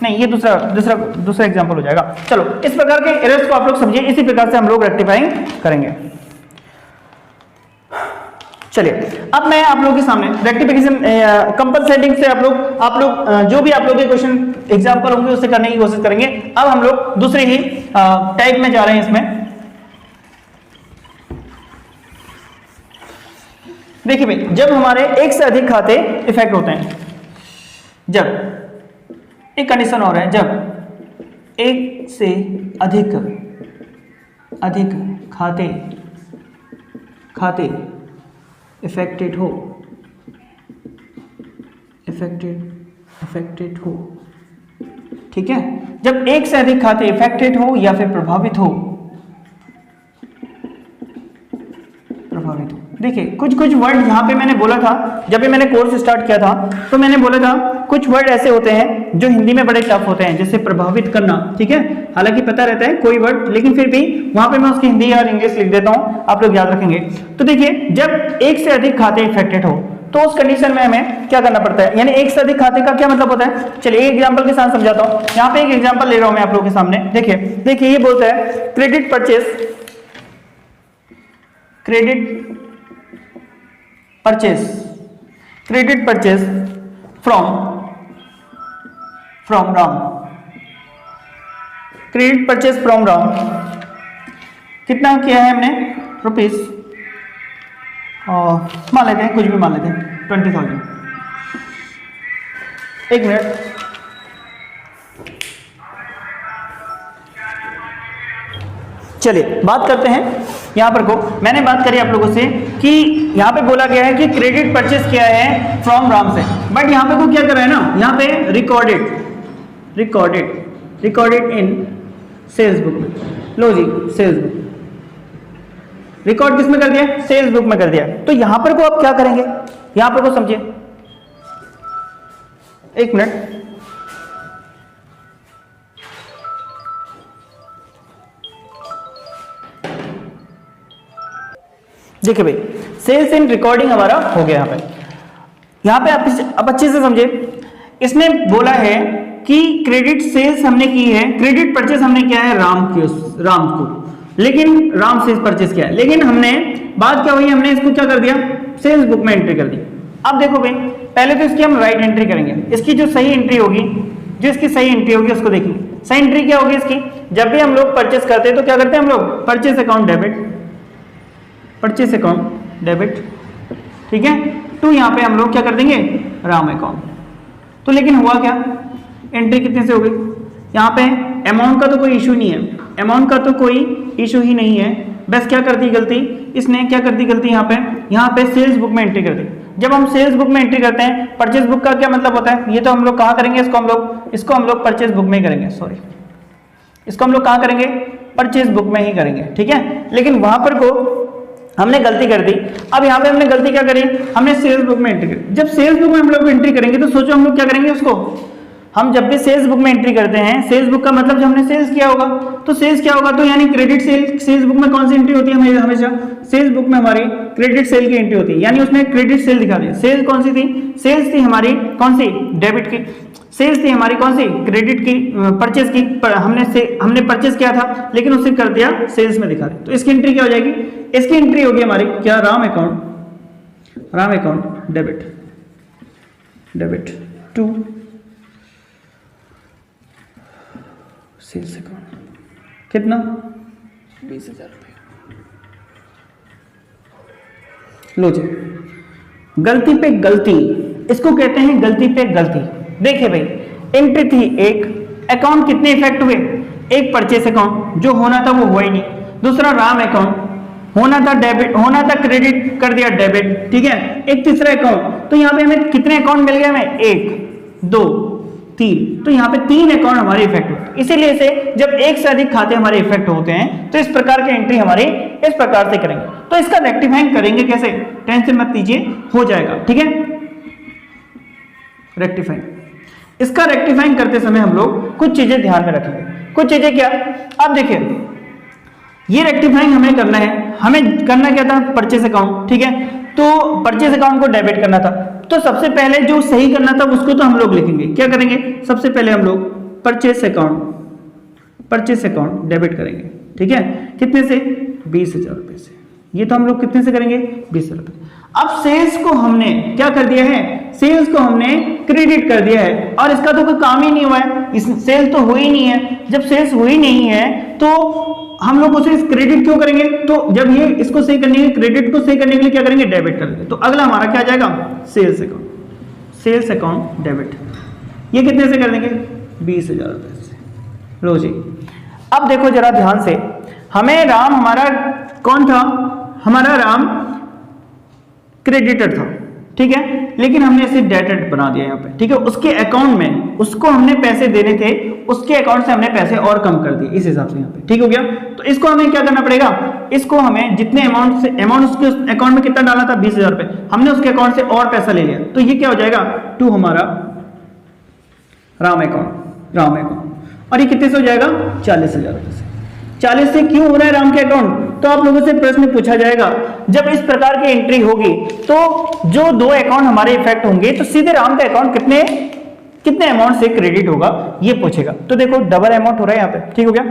नहीं ये दूसरा एग्जाम्पल हो जाएगा। चलो इस प्रकार के एरर्स को आप लोग समझिए, इसी प्रकार से हम लोग रेक्टिफाइंग करेंगे। चलिए अब मैं आप लोगों के सामने रेक्टिफिकेशन कंपनसेटिंग से आप लोग जो भी आप लोग के क्वेश्चन एग्जांपल होंगे उससे करने की कोशिश करेंगे। अब हम लोग दूसरे ही टाइप में जा रहे हैं इसमें। देखिए भाई, जब हमारे एक से अधिक खाते इफेक्ट होते हैं, जब एक कंडीशन हो रहा है, जब एक से अधिक खाते इफेक्टेड अफेक्टेड हो, ठीक है। जब एक से अधिक खाते इफेक्टेड हो या फिर प्रभावित हो, देखिए कुछ कुछ वर्ड यहाँ पे मैंने बोला था, जब भी मैंने कोर्स स्टार्ट किया था तो मैंने बोला था कुछ वर्ड ऐसे होते हैं जो हिंदी में बड़े टफ होते हैं, जैसे प्रभावित करना, ठीक है। हालांकि पता रहता है कोई वर्ड, लेकिन फिर भी वहां पे मैं उसकी हिंदी और इंग्लिश लिख देता हूं, आप लोग याद रखेंगे। तो देखिए जब एक से अधिक खाते इफेक्टेड हो तो उस कंडीशन में हमें क्या करना पड़ता है, यानी एक से अधिक खाते का क्या मतलब होता है। चलिए एक एग्जांपल के साथ समझाता हूं। यहाँ पे एक एग्जांपल ले रहा हूं मैं आप लोगों के सामने। देखिए ये बोलता है credit purchase from Ram, credit purchase from Ram कितना किया है हमने, रुपीस, मान लेते हैं, कुछ भी मान लेते हैं, 20,000। एक मिनट, चलिए बात करते हैं यहां पर को। मैंने बात करी आप लोगों से कि यहां पे बोला गया है कि क्रेडिट परचेस किया है फ्रॉम राम से, बट यहां पे को क्या कर रहा है ना, यहां पे रिकॉर्डेड इन सेल्स बुक में। लो जी, सेल्स बुक रिकॉर्ड किस में कर दिया, सेल्स बुक में कर दिया। तो यहां पर को आप क्या करेंगे, यहां पर को समझिए, एक मिनट, देखिए भाई सेल्स इन रिकॉर्डिंग हमारा हो गया। यहां पे आप अच्छे से समझे, इसने बोला है कि क्रेडिट सेल्स हमने की है, क्रेडिट परचेस हमने किया है राम को, लेकिन राम से परचेस किया है, लेकिन हमने बात क्या हुई, हमने इसको क्या कर दिया, सेल्स बुक में एंट्री कर दी। अब देखो भाई पहले तो इसकी हम राइट एंट्री करेंगे, इसकी जो सही एंट्री होगी, उसको देखेंगे। सही एंट्री क्या होगी इसकी, जब भी हम लोग परचेस करते हैं तो क्या करते हैं हम लोग, परचेस अकाउंट डेबिट, ठीक है, टू यहाँ पे हम लोग क्या कर देंगे, राम अकाउंट। तो लेकिन हुआ क्या, एंट्री कितने से हो गई, यहाँ पे अमाउंट का तो कोई इशू नहीं है, बस क्या कर दी गलती, इसने क्या कर दी गलती, यहाँ पे सेल्स बुक में एंट्री कर दी। जब हम सेल्स बुक में एंट्री करते हैं, परचेस बुक का क्या मतलब होता है, ये तो हम लोग कहाँ करेंगे, इसको हम लोग परचेस बुक में ही करेंगे, इसको हम लोग कहाँ करेंगे, परचेस बुक में ही करेंगे, ठीक है। लेकिन वहां पर को हमने गलती कर दी। अब यहाँ पे हमने गलती क्या करी, हमने सेल्स बुक में एंट्री करी। जब सेल्स बुक में हम लोग एंट्री करेंगे तो सोचो हम लोग क्या करेंगे उसको, हम जब भी सेल्स बुक में एंट्री करते हैं, सेल्स बुक का मतलब जब हमने सेल्स किया होगा, तो सेल्स क्या होगा, तो यानी क्रेडिट सेल्स बुक में कौन सी एंट्री होती है, हमेशा सेल्स बुक में हमारी क्रेडिट सेल की एंट्री होती है, यानी उसमें क्रेडिट सेल दिखा दिया। सेल कौन सी थी, सेल्स थी हमारी कौन सी, डेबिट की, सेल्स थी हमारी कौन सी, क्रेडिट की, परचेस की, हमने परचेस किया था लेकिन उसे कर दिया सेल्स में दिखा दिया। तो इसकी एंट्री क्या हो जाएगी, इसकी एंट्री होगी हमारी क्या, Ram account debit to sales account, कितना, 20,000 रुपये। लो जी, गलती पे गलती, इसको कहते हैं गलती पे गलती। देखिए भाई एंट्री थी एक, अकाउंट कितने इफेक्ट हुए, एक परचेस अकाउंट जो होना था वो हुआ ही नहीं, दूसरा राम अकाउंट होना था डेबिट, होना था क्रेडिट, कर दिया डेबिट, ठीक है, एक तीसरा अकाउंट। तो यहाँ पे हमें कितने अकाउंट मिल गए, हमें 1 2 3, तो यहाँ पे 3 अकाउंट हमारे इफेक्ट होते, इसीलिए से जब एक से अधिक खाते हमारे इफेक्ट होते हैं तो इस प्रकार की एंट्री हमारी इस प्रकार से करेंगे। तो इसका रेक्टिफाइंग करेंगे कैसे, टेंशन मत लीजिए, हो जाएगा, ठीक है। रेक्टिफाइंग, इसका रेक्टिफाइंग करते समय हम लोग कुछ चीजें ध्यान में रखेंगे। कुछ चीजें क्या, अब देखिए ये रेक्टिफाइंग हमें करना है, हमें करना क्या था, परचेस अकाउंट, ठीक है। तो परचेस अकाउंट को डेबिट करना था, तो सबसे पहले जो सही करना था उसको तो हम लोग लिखेंगे, क्या करेंगे, सबसे पहले हम लोग परचेस अकाउंट डेबिट करेंगे, ठीक है, कितने से, 20,000 रुपए से। ये तो हम लोग कितने से करेंगे, 20,000 रुपए। अब सेल्स को हमने क्या कर दिया है, सेल्स को हमने क्रेडिट कर दिया है, और इसका तो कोई काम ही नहीं हुआ है, इस सेल्स तो हुई नहीं है। जब सेल्स हुई नहीं है तो हम लोग उसे क्रेडिट क्यों करेंगे, तो जब ये इसको सही करने के, क्रेडिट को सही करने के लिए क्या करेंगे, डेबिट करेंगे। तो अगला हमारा क्या जाएगा, सेल्स अकाउंट डेबिट, ये कितने से कर देंगे, 20,000 रुपए से। लो जी, अब देखो जरा ध्यान से, हमें राम हमारा कौन था, हमारा राम क्रेडिटर था, ठीक है, लेकिन हमने इसे डेबिट बना दिया यहाँ पे, ठीक है, उसके अकाउंट में उसको हमने पैसे देने थे, उसके अकाउंट से हमने पैसे और कम कर दिए इस हिसाब से यहाँ पे, ठीक हो गया। तो इसको हमें क्या करना पड़ेगा, इसको हमें जितने अमाउंट उसके अकाउंट में कितना डाला था 20,000 रुपए, हमने उसके अकाउंट से और पैसा ले लिया, तो ये क्या हो जाएगा टू हमारा राम अकाउंट, और ये कितने से हो जाएगा 40,000 रुपए से। 40 से क्यों हो रहा है राम के अकाउंट, तो आप लोगों से प्रश्न पूछा जाएगा, जब इस प्रकार की एंट्री होगी तो जो दो अकाउंट हमारे इफेक्ट होंगे तो सीधे राम का अकाउंट कितने अमाउंट से क्रेडिट होगा ये पूछेगा। तो देखो डबल अमाउंट हो रहा है यहाँ पे, ठीक हो गया।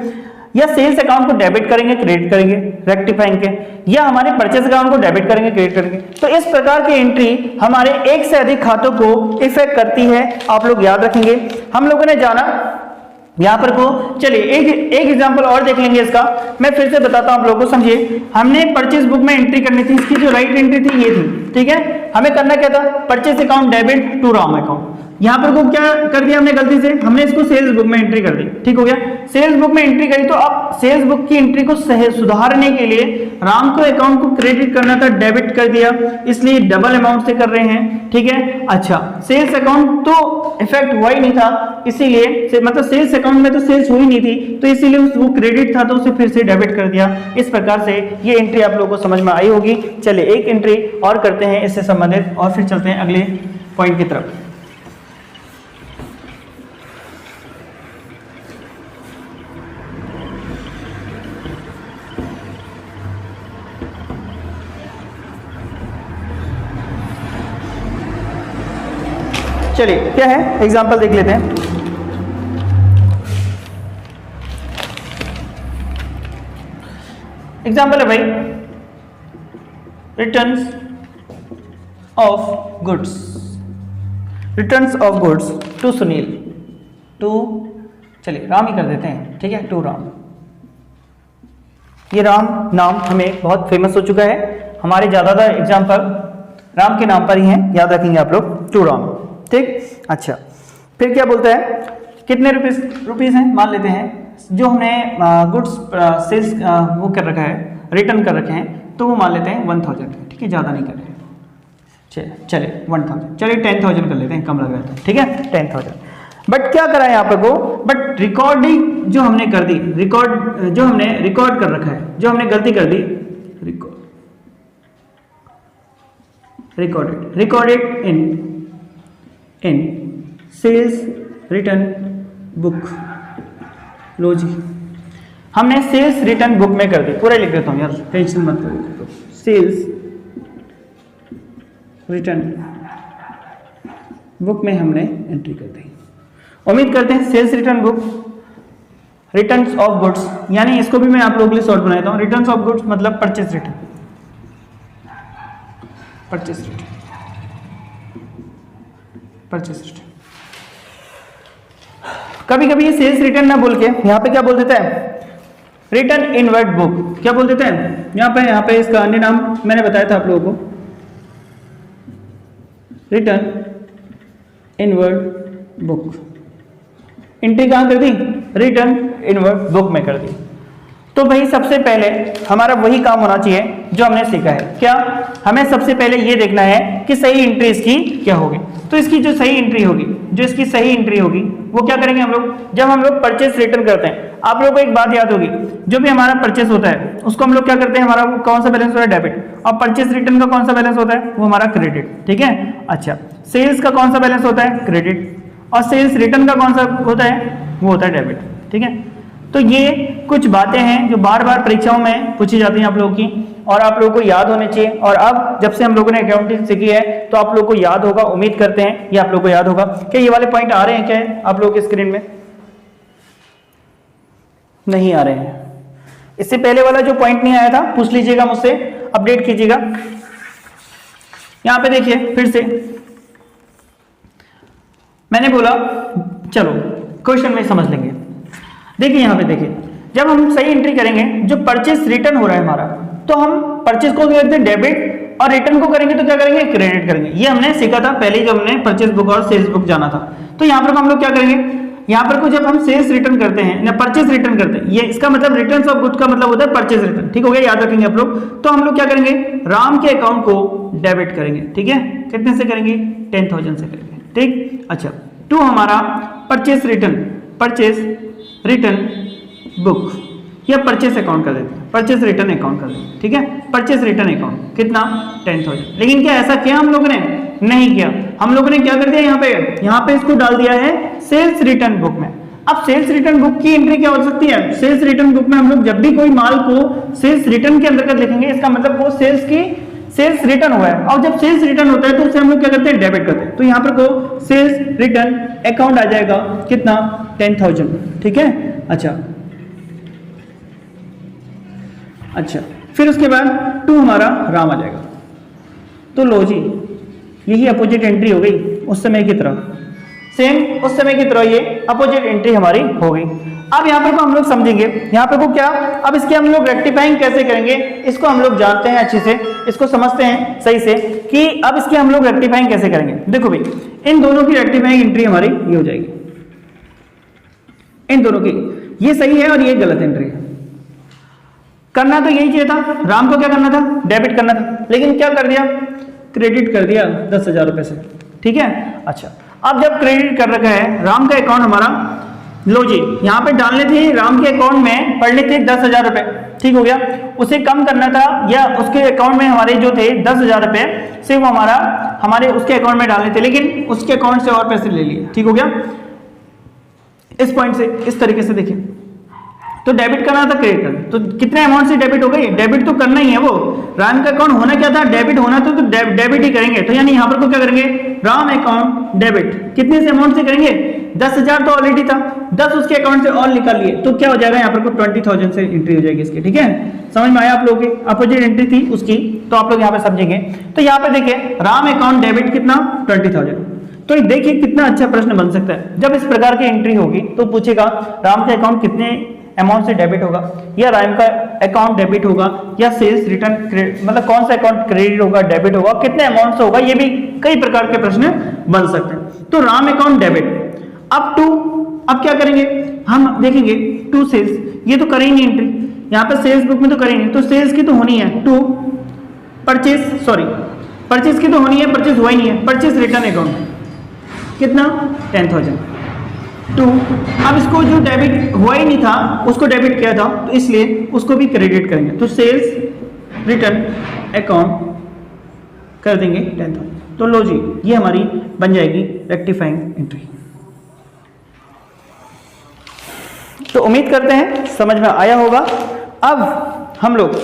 या सेल्स अकाउंट को डेबिट करेंगे क्रेडिट करेंगे रेक्टिफाइंग के, या हमारे परचेस अकाउंट को डेबिट करेंगे क्रेडिट करेंगे। तो इस प्रकार की एंट्री हमारे एक से अधिक खातों को इफेक्ट करती है, आप लोग याद रखेंगे। हम लोगों ने जाना यहां पर को, चलिए एक एग्जांपल और देख लेंगे इसका, मैं फिर से बताता हूं आप लोगों को, समझिए। हमने परचेस बुक में एंट्री करनी थी, इसकी जो राइट एंट्री थी ये थी, ठीक है। हमें करना क्या था, purchase account debit to Ram account. यहां पर को क्या कर दिया हमने गलती से, हमने इसको सेल्स बुक में एंट्री कर दी, ठीक हो गया। सेल्स बुक में एंट्री करी, तो अब सेल्स बुक की एंट्री को सुधारने के लिए राम को अकाउंट को क्रेडिट करना था, डेबिट कर दिया, इसलिए डबल अमाउंट से कर रहे हैं, ठीक है। अच्छा, सेल्स अकाउंट तो इफेक्ट हुआ ही नहीं था, इसीलिए मतलब सेल्स अकाउंट में तो सेल्स हुई नहीं थी, तो इसीलिए वो क्रेडिट था तो उसे फिर से डेबिट कर दिया। इस प्रकार से ये एंट्री आप लोगों को समझ में आई होगी। चलिए एक एंट्री और करते हैं इससे संबंधित, और फिर चलते हैं अगले पॉइंट की तरफ। चलिए क्या है एग्जाम्पल देख लेते हैं। एग्जाम्पल है भाई, returns of goods to Sunil, to, चलिए राम ही कर देते हैं, ठीक है, टू राम। ये राम नाम हमें बहुत फेमस हो चुका है, हमारे ज्यादातर एग्जाम्पल राम के नाम पर ही हैं, याद रखेंगे आप लोग, टू राम, ठीक। अच्छा, फिर क्या बोलता है, कितने रुपीस हैं, मान लेते हैं जो हमने गुड्स सेल्स वो कर रखा है, रिटर्न कर रखे हैं, तो वो मान लेते हैं 1000, ठीक है, ज़्यादा नहीं कर रहे हैं, चलिए 1000, चलिए 10,000 कर लेते हैं, कम लग रहा है, ठीक है 10,000। बट क्या करा है यहाँ पर को, बट रिकॉर्डिंग जो हमने कर दी, जो हमने रिकॉर्ड कर रखा है, जो हमने गलती कर दी, recorded in sales return book, लो जी हमने सेल्स रिटर्न बुक में कर दी, पूरा लिख देता हूं यार, टेंशन मत करो, सेल्स रिटर्न बुक में हमने एंट्री कर दी। उम्मीद करते हैं sales return book, returns of goods, यानी इसको भी मैं आप लोगों के लिए शॉर्ट बनाता हूं, रिटर्न्स ऑफ गुड्स मतलब परचेस रिटर्न, कभी कभी ये सेल्स रिटर्न ना बोल के यहाँ पे क्या बोल देता है, रिटर्न इनवर्ड बुक, क्या बोल देते हैं यहाँ पे इसका अन्य नाम मैंने बताया था आप लोगों को, रिटर्न इनवर्ड बुक। एंट्री कहाँ कर दी, रिटर्न इनवर्ड बुक में कर दी। तो भाई सबसे पहले हमारा वही काम होना चाहिए जो हमने सीखा है, क्या, हमें सबसे पहले ये देखना है कि सही एंट्री इसकी क्या होगी। तो इसकी जो सही एंट्री होगी, वो क्या करेंगे हम लोग, जब हम लोग परचेस रिटर्न करते हैं, आप लोगों को एक बात याद होगी, जो भी हमारा परचेस होता है उसको हम लोग क्या करते हैं, हमारा वो कौन सा बैलेंस होता है, डेबिट, और परचेस रिटर्न का कौन सा बैलेंस होता है, वो हमारा क्रेडिट, ठीक है। अच्छा, सेल्स का कौन सा बैलेंस होता है, क्रेडिट, और सेल्स रिटर्न का कौन सा होता है, वो होता है डेबिट, ठीक है। तो ये कुछ बातें हैं जो बार बार परीक्षाओं में पूछी जाती हैं आप लोगों की, और आप लोगों को याद होने चाहिए। और अब जब से हम लोगों ने अकाउंटिंग सीखी है तो आप लोगों को याद होगा, उम्मीद करते हैं ये आप लोगों को याद होगा। क्या ये वाले पॉइंट आ रहे हैं, क्या है आप लोगों की स्क्रीन में, नहीं आ रहे हैं? इससे पहले वाला जो पॉइंट नहीं आया था पूछ लीजिएगा मुझसे, अपडेट कीजिएगा। यहां पे देखिए फिर से मैंने बोला, चलो क्वेश्चन में समझ लेंगे। देखिए यहाँ पे देखिए, जब हम सही एंट्री करेंगे, जो परचेस रिटर्न हो रहा है हमारा, तो हम परचेस को करते हैं डेबिट, और रिटर्न को करेंगे तो क्या करेंगे, क्रेडिट करेंगे। ये हमने सीखा था पहले जब हमने परचेस बुक और सेल्स बुक जाना था। तो यहाँ पर हम लोग क्या करेंगे, यहाँ पर को जब हम सेल्स रिटर्न करते हैं या परचेस रिटर्न करते हैं, ये इसका मतलब रिटर्न ऑफ गुड्स का मतलब होता है परचेस रिटर्न, ठीक हो गया, याद रखेंगे आप लोग। तो हम लोग क्या करेंगे, राम के अकाउंट को डेबिट करेंगे, ठीक है, कितने से करेंगे, 10,000 से करेंगे, ठीक। अच्छा, टू हमारा परचेस रिटर्न बुक या परचेस अकाउंट कर देते हैं, परचेस रिटर्न अकाउंट कर देते हैं, ठीक है, परचेस रिटर्न अकाउंट कितना 10,000। लेकिन क्या ऐसा किया हम लोगों ने, नहीं किया। हम लोगों ने क्या कर दिया, यहाँ पे इसको डाल दिया है सेल्स रिटर्न बुक में। अब सेल्स रिटर्न बुक की एंट्री क्या हो सकती है, सेल्स रिटर्न बुक में हम लोग जब भी कोई माल को सेल्स रिटर्न के अंतर्गत लिखेंगे, इसका मतलब वो सेल्स रिटर्न हुआ है। और जब सेल्स रिटर्न होता है तो उससे हम लोग क्या करते हैं, डेबिट करते हैं। तो यहाँ पर को सेल्स रिटर्न अकाउंट आ जाएगा कितना, 10,000, ठीक है। अच्छा, फिर उसके बाद टू हमारा राम आ जाएगा। तो लो जी, यही अपोजिट एंट्री हो गई उस समय की तरह, सेम उस समय की तरह ये अपोजिट एंट्री हमारी हो गई। अब यहाँ पर को हम लोग समझेंगे, यहाँ पर को क्या, अब इसके हम लोग रेक्टिफाइंग कैसे करेंगे, इसको हम लोग जानते हैं अच्छे से, इसको समझते हैं सही से कि अब इसके हम लोग रेक्टिफाइंग कैसे करेंगे। देखो भाई, इन दोनों की रेक्टिफाइंग एंट्री हमारी ये हो जाएगी, इन दोनों की, ये सही है और ये गलत एंट्री है। करना तो यही चाहिए था, राम को क्या करना था, डेबिट करना था, लेकिन क्या कर दिया, क्रेडिट कर दिया 10,000 रुपए से, ठीक है। अच्छा, अब जब क्रेडिट कर रखा है, राम का अकाउंट हमारा, लो जी, यहाँ पे डालने थे राम के अकाउंट में पड़ने थे 10,000 रुपए, ठीक हो गया, उसे कम करना था, या उसके अकाउंट में हमारे जो थे 10,000 रुपए से वो हमारे उसके अकाउंट में डालने थे, लेकिन उसके अकाउंट से और पैसे ले लिए, ठीक हो गया। इस पॉइंट से इस तरीके से देखिए, तो डेबिट करना था, क्रेडिट करना, तो कितने अमाउंट से डेबिट हो गई, डेबिट तो करना ही है। वो राम का अकाउंट होना क्या था, डेबिट होना था, तो डेबिट ही करेंगे। तो यानी यहाँ पर को क्या करेंगे, राम अकाउंट डेबिट, कितने से अमाउंट से करेंगे, 10,000 तो ऑलरेडी था, 10 उसके अकाउंट से और निकाल लिए, तो क्या हो जाएगा, यहाँ पर को 20,000 से एंट्री हो जाएगी इसकी, ठीक है। समझ में आया आप लोगों की, अपोजिट एंट्री थी उसकी, तो आप लोग यहाँ पे समझेंगे। तो यहाँ पे देखिए, राम अकाउंट डेबिट कितना, 20,000। तो देखिए कितना अच्छा प्रश्न बन सकता है, जब इस प्रकार की एंट्री होगी तो पूछेगा राम का अकाउंट कितने अमाउंट से डेबिट होगा, या राम का अकाउंट डेबिट होगा, या सेल्स रिटर्न मतलब कौन सा अकाउंट क्रेडिट होगा, डेबिट होगा, कितने अमाउंट से होगा, ये भी कई प्रकार के प्रश्न बन सकते हैं। तो राम अकाउंट डेबिट, अब क्या करेंगे, हम देखेंगे टू सेल्स, ये तो करें ही नहीं एंट्री, यहाँ पे सेल्स बुक में तो करें नहीं, तो सेल्स की तो होनी है, टू परचेस की तो होनी है, परचेस हुआ ही नहीं है, परचेस रिटर्न अकाउंट कितना 10,000, टू, अब इसको जो डेबिट हुआ ही नहीं था उसको डेबिट किया था, तो इसलिए उसको भी क्रेडिट करेंगे, तो सेल्स रिटर्न अकाउंट कर देंगे 10,000। तो लो जी, ये हमारी बन जाएगी रेक्टिफाइंग एंट्री। तो उम्मीद करते हैं समझ में आया होगा। अब हम लोग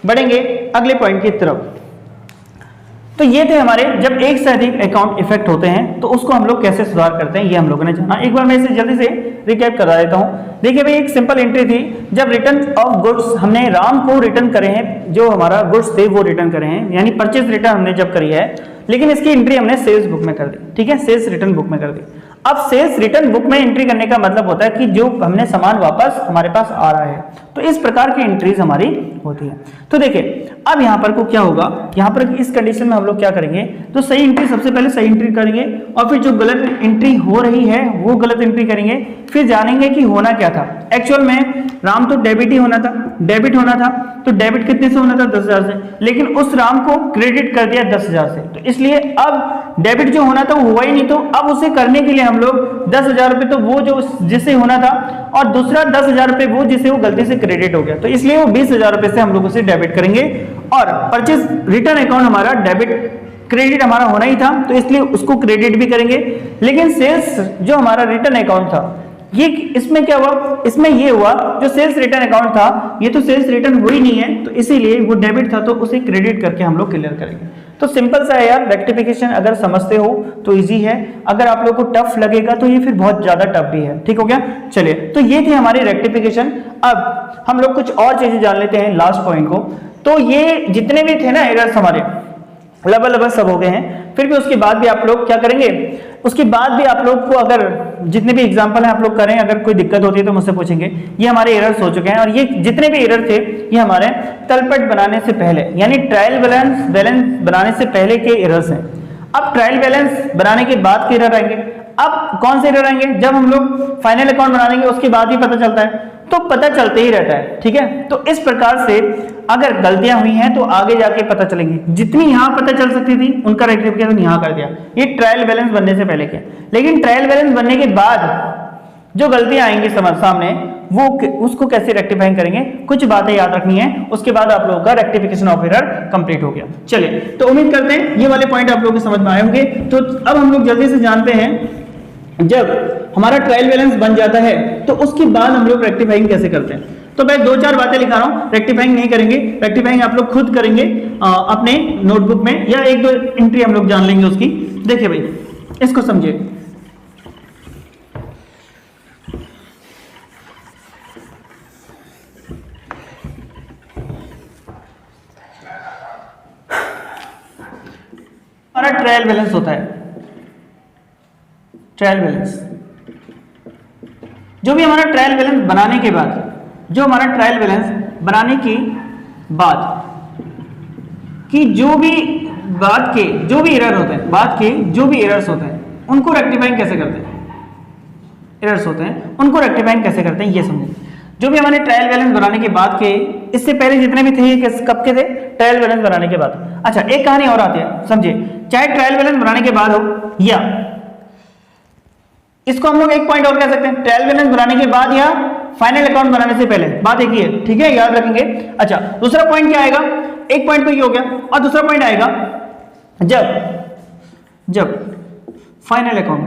बढ़ेंगे अगले पॉइंट की तरफ। तो ये थे हमारे जब एक से अधिक अकाउंट इफेक्ट होते हैं तो उसको हम लोग कैसे सुधार करते हैं, ये हम लोगों ने जाना। एक बार मैं इसे जल्दी से रिकैप करा देता हूँ। देखिए भाई, एक सिंपल एंट्री थी, जब रिटर्न ऑफ गुड्स हमने राम को रिटर्न करे हैं, जो हमारा गुड्स थे वो रिटर्न करे हैं, यानी परचेज रिटर्न हमने जब करी है, लेकिन इसकी एंट्री हमने सेल्स बुक में कर दी, ठीक है, सेल्स रिटर्न बुक में कर दी। अब सेल्स रिटर्न बुक में एंट्री करने का मतलब होता है कि जो हमने सामान वापस हमारे पास आ रहा है, तो इस प्रकार की एंट्रीज हमारी होती है। तो देखिए अब यहाँ पर को क्या होगा, यहाँ पर इस कंडीशन में हम लोग क्या करेंगे, तो सही एंट्री सबसे पहले सही एंट्री करेंगे, और फिर जो गलत एंट्री हो रही है वो गलत एंट्री करेंगे, फिर जानेंगे कि होना क्या था। एक्चुअल में राम तो डेबिट ही होना था, डेबिट होना था, तो डेबिट कितने से होना था 10,000 से, लेकिन उस राम को क्रेडिट कर दिया 10,000 से, तो इसलिए अब डेबिट जो होना था वो हुआ ही नहीं, तो अब उसे करने के लिए हम लोग 10,000 रुपए तो वो जो जिससे होना था, और दूसरा 10,000 रुपए वो जिसे वो गलती से क्रेडिट हो गया, तो इसलिए वो 20,000 रुपए से हम लोग उसे डेबिट करेंगे। और परचेज रिटर्न अकाउंट हमारा डेबिट क्रेडिट हमारा होना ही था, तो इसलिए उसको क्रेडिट भी करेंगे। लेकिन सेल्स जो हमारा रिटर्न अकाउंट था, ये इसमें क्या हुआ, इसमें ये हुआ जो सेल्स रिटर्न अकाउंट था, ये तो सेल्स रिटर्न हुई नहीं है, तो इसीलिए वो डेबिट था, तो उसे क्रेडिट करके हम लोग क्लियर करेंगे। तो सिंपल सा है यार, रेक्टिफिकेशन अगर समझते हो तो इजी है, अगर आप लोग को टफ लगेगा तो ये फिर बहुत ज्यादा टफ भी है। ठीक हो गया, चलिए तो ये थी हमारी रेक्टिफिकेशन। अब हम लोग कुछ और चीजें जान लेते हैं लास्ट पॉइंट को। तो ये जितने भी थे ना एरर्स हमारे लगभग सब हो गए हैं, फिर भी उसके बाद भी आप लोग क्या करेंगे, उसके बाद भी आप लोग को अगर जितने भी एग्जांपल हैं आप लोग करें, अगर कोई दिक्कत होती है तो मुझसे पूछेंगे। ये हमारे एरर्स हो चुके हैं, और ये जितने भी एरर थे ये हमारे तलपट बनाने से पहले यानी ट्रायल बैलेंस बनाने से पहले के एरर्स हैं। अब ट्रायल बैलेंस बनाने के बाद के एरर आएंगे। अब कौन से एरर आएंगे, जब हम लोग फाइनल अकाउंट बना लेंगे उसके बाद ही पता चलता है, तो पता चलते ही रहता है, ठीक है। तो इस प्रकार से अगर गलतियां हुई हैं तो आगे जाके पता चलेंगी, जितनी यहां पता चल सकती थी उनका रेक्टिफिकेशन यहां कर दिया, ये ट्रायल बैलेंस बनने से पहले किया। लेकिन ट्रायल बैलेंस बनने के बाद जो गलतियां आएंगी सामने वो उसको कैसे रेक्टिफाइंग करेंगे, कुछ बातें याद रखनी है, उसके बाद आप लोगों का रेक्टिफिकेशन ऑफ एरर कंप्लीट हो गया। चलिए, तो उम्मीद करते हैं ये वाले पॉइंट आप लोगों को समझ में आए होंगे। तो अब हम लोग जल्दी से जानते हैं, जब हमारा ट्रायल बैलेंस बन जाता है तो उसके बाद हम लोग रेक्टिफाइंग कैसे करते हैं। तो मैं 2-4 बातें लिखा रहा हूं, रेक्टिफाइंग नहीं करेंगे, रेक्टिफाइंग आप लोग खुद करेंगे अपने नोटबुक में, या 1-2 एंट्री हम लोग जान लेंगे उसकी। देखिए भाई, इसको समझिए। हमारा ट्रायल बैलेंस होता है, ट्रायल बैलेंस, जो भी हमारा ट्रायल बैलेंस बनाने के बाद, जो हमारा ट्रायल बैलेंस बनाने की बाद कि जो भी बाद के जो भी एरर होते हैं, बाद के जो भी एरर्स होते हैं उनको रेक्टिफाइंग कैसे करते हैं, एरर्स होते हैं उनको रेक्टिफाइंग कैसे करते हैं ये समझें। जो भी हमारे ट्रायल बैलेंस बनाने के बाद के, इससे पहले जितने भी थे कब के थे, ट्रायल बैलेंस बनाने के बाद। अच्छा, एक कहानी और आती है, समझिए, चाहे ट्रायल बैलेंस बनाने के बाद हो या इसको हम लोग एक पॉइंट और कह सकते हैं, ट्रायल बैलेंस बनाने के बाद या फाइनल अकाउंट बनाने से पहले, बात एक ही है, ठीक है, याद रखेंगे। अच्छा, दूसरा पॉइंट क्या आएगा, एक पॉइंट तो ये हो गया, और दूसरा पॉइंट आएगा जब फाइनल अकाउंट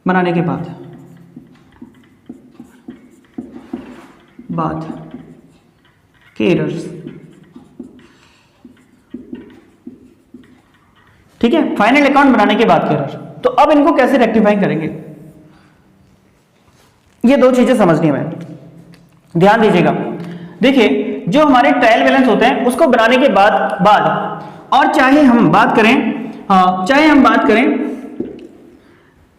बनाने के बाद के एरर्स, ठीक है, फाइनल अकाउंट बनाने के बाद के एरर। तो अब इनको कैसे रेक्टिफाई करेंगे, ये 2 चीजें समझनी है, ध्यान दीजिएगा। देखिए, जो हमारे ट्रायल बैलेंस होते हैं उसको बनाने के बाद और चाहे हम बात करें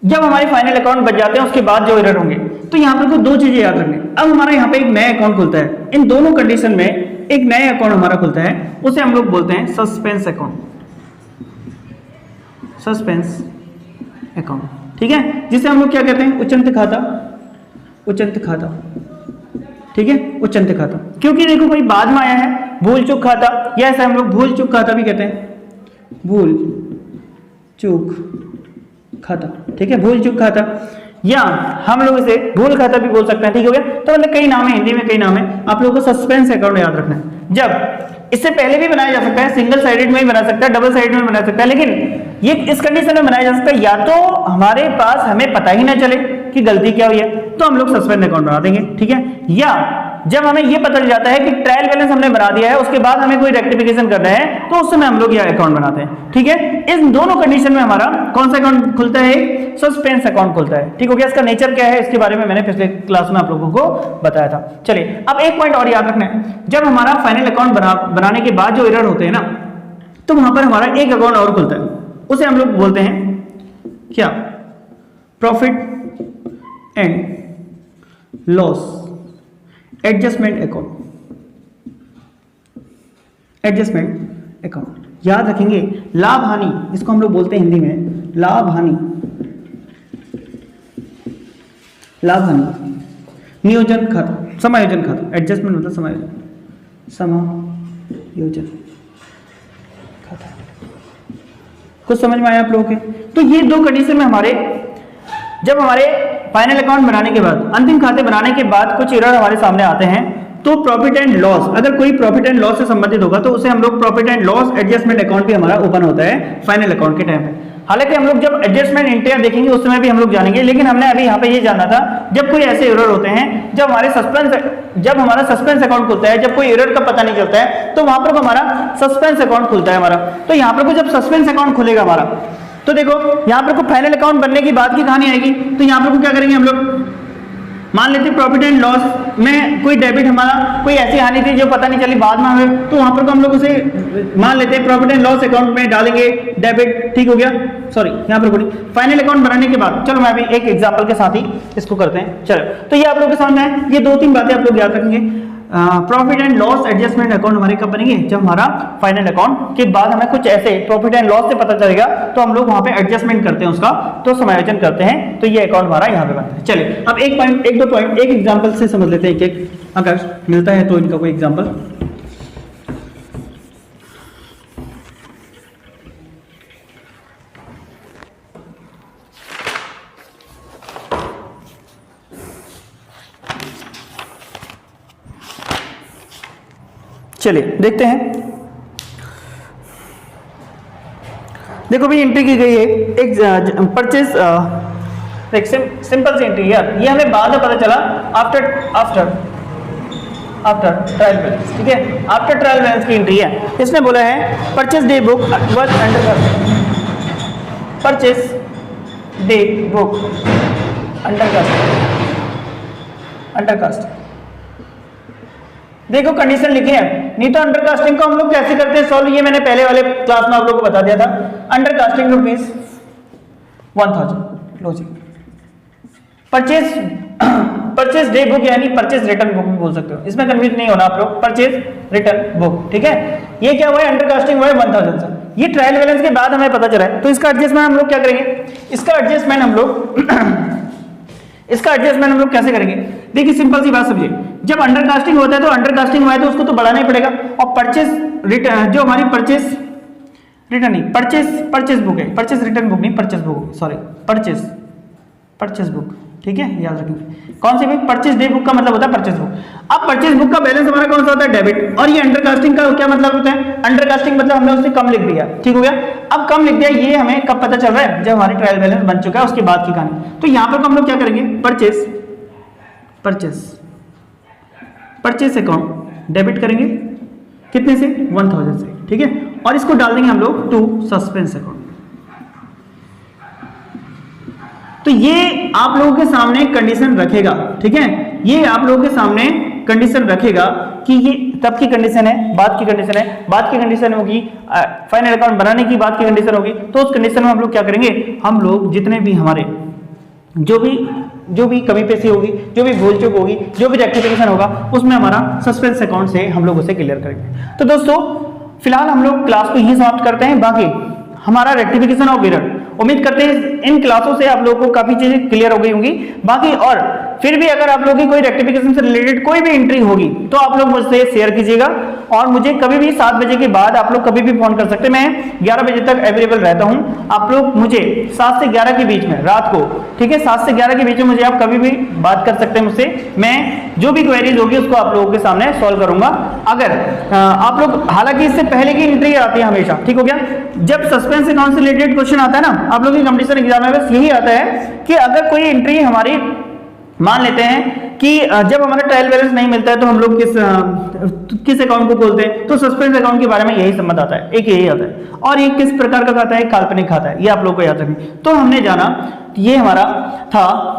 जब हमारे फाइनल अकाउंट बच जाते हैं उसके बाद जो एरर होंगे, तो यहां पर कुछ 2 चीजें याद रखनी। अब हमारा यहाँ पे एक नया अकाउंट खुलता है, इन दोनों कंडीशन में एक नया अकाउंट हमारा खुलता है, उसे हम लोग बोलते हैं सस्पेंस अकाउंट, सस्पेंस अकाउंट, ठीक है, जिसे हम लोग क्या कहते हैं, उच्चंत खाता, ठीक है, उच्चंत खाता। क्योंकि देखो कोई बाद में आया है, भूल चूक खाता, या ऐसा हम लोग भूल चूक खाता भी कहते हैं, भूल चूक खाता, ठीक है, भूल चूक खाता, या हम लोग इसे भूल खाता भी बोल सकते हैं, ठीक हो गया। तो मतलब कई नाम है, हिंदी में कई नाम है, आप लोगों को सस्पेंस अकाउंट याद रखना है। जब इससे पहले भी बनाया जा सकता है, सिंगल साइडेड में भी बना सकता है, डबल साइडेड में बना सकता है, लेकिन ये इस कंडीशन में बनाया जा सकता है, या तो हमारे पास हमें पता ही ना चले कि गलती क्या हुई है, तो हम लोग सस्पेंस अकाउंट बना देंगे, ठीक है, या जब हमें ये पता चल जाता है कि ट्रायल बैलेंस हमने बना दिया है, उसके बाद हमें कोई रेक्टिफिकेशन करना है, तो उस समय हम लोग ये अकाउंट बनाते हैं, ठीक है। इन दोनों कंडीशन में हमारा कौन सा अकाउंट खुलता है, सस्पेंस अकाउंट खुलता है, ठीक हो गया। इसका नेचर क्या है, इसके बारे में मैंने पिछले क्लास में आप लोगों को बताया था। चलिए, अब एक पॉइंट और याद रखना है, जब हमारा फाइनल अकाउंट बनाने के बाद जो एरर होते हैं ना, तो वहां पर हमारा एक अकाउंट और खुलता है, उसे हम लोग बोलते हैं क्या, profit and loss adjustment account. याद रखेंगे, लाभ हानि, इसको हम लोग बोलते हैं हिंदी में लाभ हानि, नियोजन खाता, समायोजन खाता, एडजस्टमेंट मतलब समायोजन खाता। कुछ समझ में आया आप लोगों के? तो ये 2 कंडीशन में जब हमारे फाइनल अकाउंट बनाने के बाद, अंतिम खाते बनाने के बाद कुछ एरर हमारे सामने आते हैं, तो प्रॉफिट एंड लॉस, अगर कोई प्रॉफिट एंड लॉस से संबंधित होगा तो उसे हम लोग profit and loss adjustment account भी हमारा ओपन होता है फाइनल अकाउंट के टाइम पे। हालांकि हम लोग जब एडजस्टमेंट एंट्रियां देखेंगे उस समय भी हम लोग जानेंगे, लेकिन हमने अभी यहाँ पे ये जाना था, जब कोई ऐसे एरर होते हैं, जब हमारा सस्पेंस अकाउंट खुलता है, जब कोई एरर का पता नहीं चलता है, तो वहां पर हमारा सस्पेंस अकाउंट खुलता है हमारा। तो यहाँ पर जब सस्पेंस अकाउंट खुलेगा हमारा, तो देखो यहाँ पर फाइनल अकाउंट बनने की बाद की कहानी आएगी। तो यहाँ पर क्या करेंगे हम लोग, मान लेते प्रॉफिट एंड लॉस में कोई डेबिट, हमारा कोई ऐसी हानि थी जो पता नहीं चली, बाद में हमें, तो वहां पर हम लोग उसे मान लेते हैं प्रॉफिट एंड लॉस अकाउंट में डालेंगे डेबिट, ठीक हो गया। सॉरी, यहाँ पर फाइनल अकाउंट बनाने के बाद, चलो मैं अभी एक एग्जांपल के साथ ही इसको करते हैं। चलो, तो ये आप लोग के सामने है, ये 2-3 बातें आप लोग याद रखेंगे। Profit and loss adjustment account हमारे कब बनेंगे, जब हमारा फाइनल अकाउंट के बाद हमें कुछ ऐसे प्रॉफिट एंड लॉस से पता चलेगा तो हम लोग वहां पे एडजस्टमेंट करते हैं उसका, तो समायोजन करते हैं, तो ये अकाउंट हमारा यहाँ पे बनता है। चलिए अब एक दो पॉइंट एक एग्जाम्पल से समझ लेते हैं, एक अगर मिलता है तो इनका कोई एग्जाम्पल। चलिए देखते हैं। देखो भी एंट्री की गई है एक परचेज, एक सिंपल सी एंट्री यार, ये हमें बाद में पता चला आफ्टर ट्रायल बैलेंस, ठीक है, आफ्टर ट्रायल बैलेंस की एंट्री है। इसने बोला है purchase day book was under purchase day book undercast. देखो कंडीशन लिखी है, नहीं तो अंडरकास्टिंग को हम लोग कैसे करते हैं सॉल्व, ये मैंने पहले वाले क्लास में आप लोगों को बता दिया था। अंडरकास्टिंग रुपीज 1000 लो जी। परचेज डे बुक यानी परचेज रिटर्न बुक भी बोल सकते हो, इसमें कंफ्यूज नहीं होना आप लोग, परचेज रिटर्न बुक, ठीक है। ये क्या हुआ है, अंडरकास्टिंग हुआ है 1000 से, ये ट्रायल बैलेंस के बाद हमें पता चला है, तो इसका एडजस्टमेंट हम लोग क्या करेंगे, इसका एडजस्टमेंट हम लोग कैसे करेंगे। देखिए सिंपल सी बात समझिए, जब अंडरकास्टिंग होता है तो अंडरकास्टिंग हुआ है तो उसको तो बढ़ाना ही पड़ेगा, और परचेज रिटर्न जो हमारी परचेज रिटर्न नहीं परचेज बुक है, परचेज रिटर्न बुक नहीं, purchase book sorry purchase book, ठीक है, याद रखेंगे। कौन सी भाई, परचेज डे बुक का मतलब होता है परचेज बुक। अब परचेज बुक का बैलेंस हमारा कौन सा होता है, डेबिट, और ये अंडरकास्टिंग का क्या मतलब होता है, अंडरकास्टिंग मतलब हमने उससे कम लिख दिया, ठीक हो गया। अब कम लिख दिया, ये हमें कब पता चल रहा है, जब हमारी ट्रायल बैलेंस बन चुका है उसके बाद की कहानी। तो यहाँ पर हम लोग क्या करेंगे, परचेज अकाउंट डेबिट करेंगे, कितने से, 1000 से, ठीक है, और इसको डाल देंगे हम लोग टू सस्पेंस अकाउंट। तो ये आप लोगों के सामने कंडीशन रखेगा, ठीक है, ये आप लोगों के सामने कंडीशन रखेगा कि ये तब की कंडीशन है, बाद की कंडीशन है, बाद की कंडीशन होगी फाइनल अकाउंट बनाने की, बाद की कंडीशन होगी। तो उस कंडीशन में हम लोग क्या करेंगे, हम लोग जितने भी हमारे जो भी कमी पेशी होगी, जो भी भूल चूक होगी, जो भी रेक्टिफिकेशन होगा, उसमें हमारा सस्पेंस अकाउंट से हम लोग उसे क्लियर करेंगे। तो दोस्तों फिलहाल हम लोग क्लास को यही समाप्त करते हैं, बाकी हमारा रेक्टिफिकेशन ऑफ एरर, उम्मीद करते हैं इन क्लासों से आप लोगों को काफी चीजें क्लियर हो गई होंगी। बाकी और फिर भी अगर आप लोगों की कोई रेक्टिफिकेशन से रिलेटेड कोई भी एंट्री होगी तो आप लोग मुझसे शेयर कीजिएगा, और मुझे कभी भी 7 बजे के बाद आप लोग कभी भी फोन कर सकते हैं, मैं 11 बजे तक अवेलेबल रहता हूं। आप लोग मुझे 7 से 11 के बीच में रात को, ठीक है, 7 से 11 के बीच में मुझे आप कभी भी बात कर सकते हैं मुझसे, मैं जो भी क्वेरीज होगी उसको आप लोगों के सामने सॉल्व करूंगा। अगर आप लोग, हालांकि इससे पहले की एंट्री आती है हमेशा, ठीक हो गया, जब सस्पेंस अकाउंट से रिलेटेड क्वेश्चन आता है ना आप लोगों की कंपटीशन एग्जाम में, बस यही आता है कि अगर कोई एंट्री हमारी, मान लेते हैं कि जब हमारा ट्रायल बैलेंस नहीं मिलता है तो हम लोग किस अकाउंट को खोलते हैं, तो सस्पेंस अकाउंट के बारे में यही संबंध आता है, एक यही आता है, और ये किस प्रकार का खाता है, काल्पनिक खाता है, ये आप लोग को याद रखना। तो हमने जाना, ये हमारा था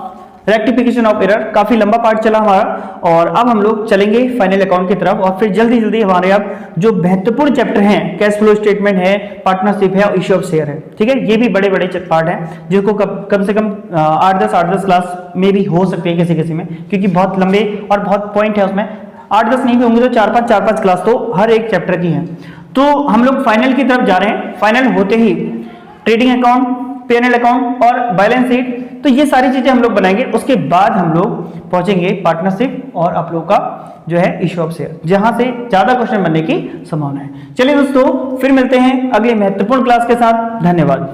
रेक्टिफिकेशन ऑफ एरर, काफी लंबा पार्ट चला हमारा, और अब हम लोग चलेंगे फाइनल अकाउंट की तरफ, और फिर जल्दी जल्दी हमारे अब जो महत्वपूर्ण चैप्टर हैं, कैश फ्लो स्टेटमेंट है, पार्टनरशिप है और इश्यू ऑफ शेयर है, ठीक है, ये भी बड़े बड़े पार्ट हैं जिसको कम से कम 8-10 क्लास में भी हो सकते हैं किसी किसी में, क्योंकि बहुत लंबे और बहुत पॉइंट है उसमें, 8-10 नहीं भी होंगे तो 4-5 क्लास तो हर एक चैप्टर की है। तो हम लोग फाइनल की तरफ जा रहे हैं, फाइनल होते ही ट्रेडिंग अकाउंट, P&L अकाउंट और बैलेंस शीट, तो ये सारी चीजें हम लोग बनाएंगे। उसके बाद हम लोग पहुंचेंगे पार्टनरशिप और आप लोग का जो है इश्यू ऑफ शेयर, जहां से ज्यादा क्वेश्चन बनने की संभावना है। चलिए दोस्तों फिर मिलते हैं अगले महत्वपूर्ण क्लास के साथ, धन्यवाद।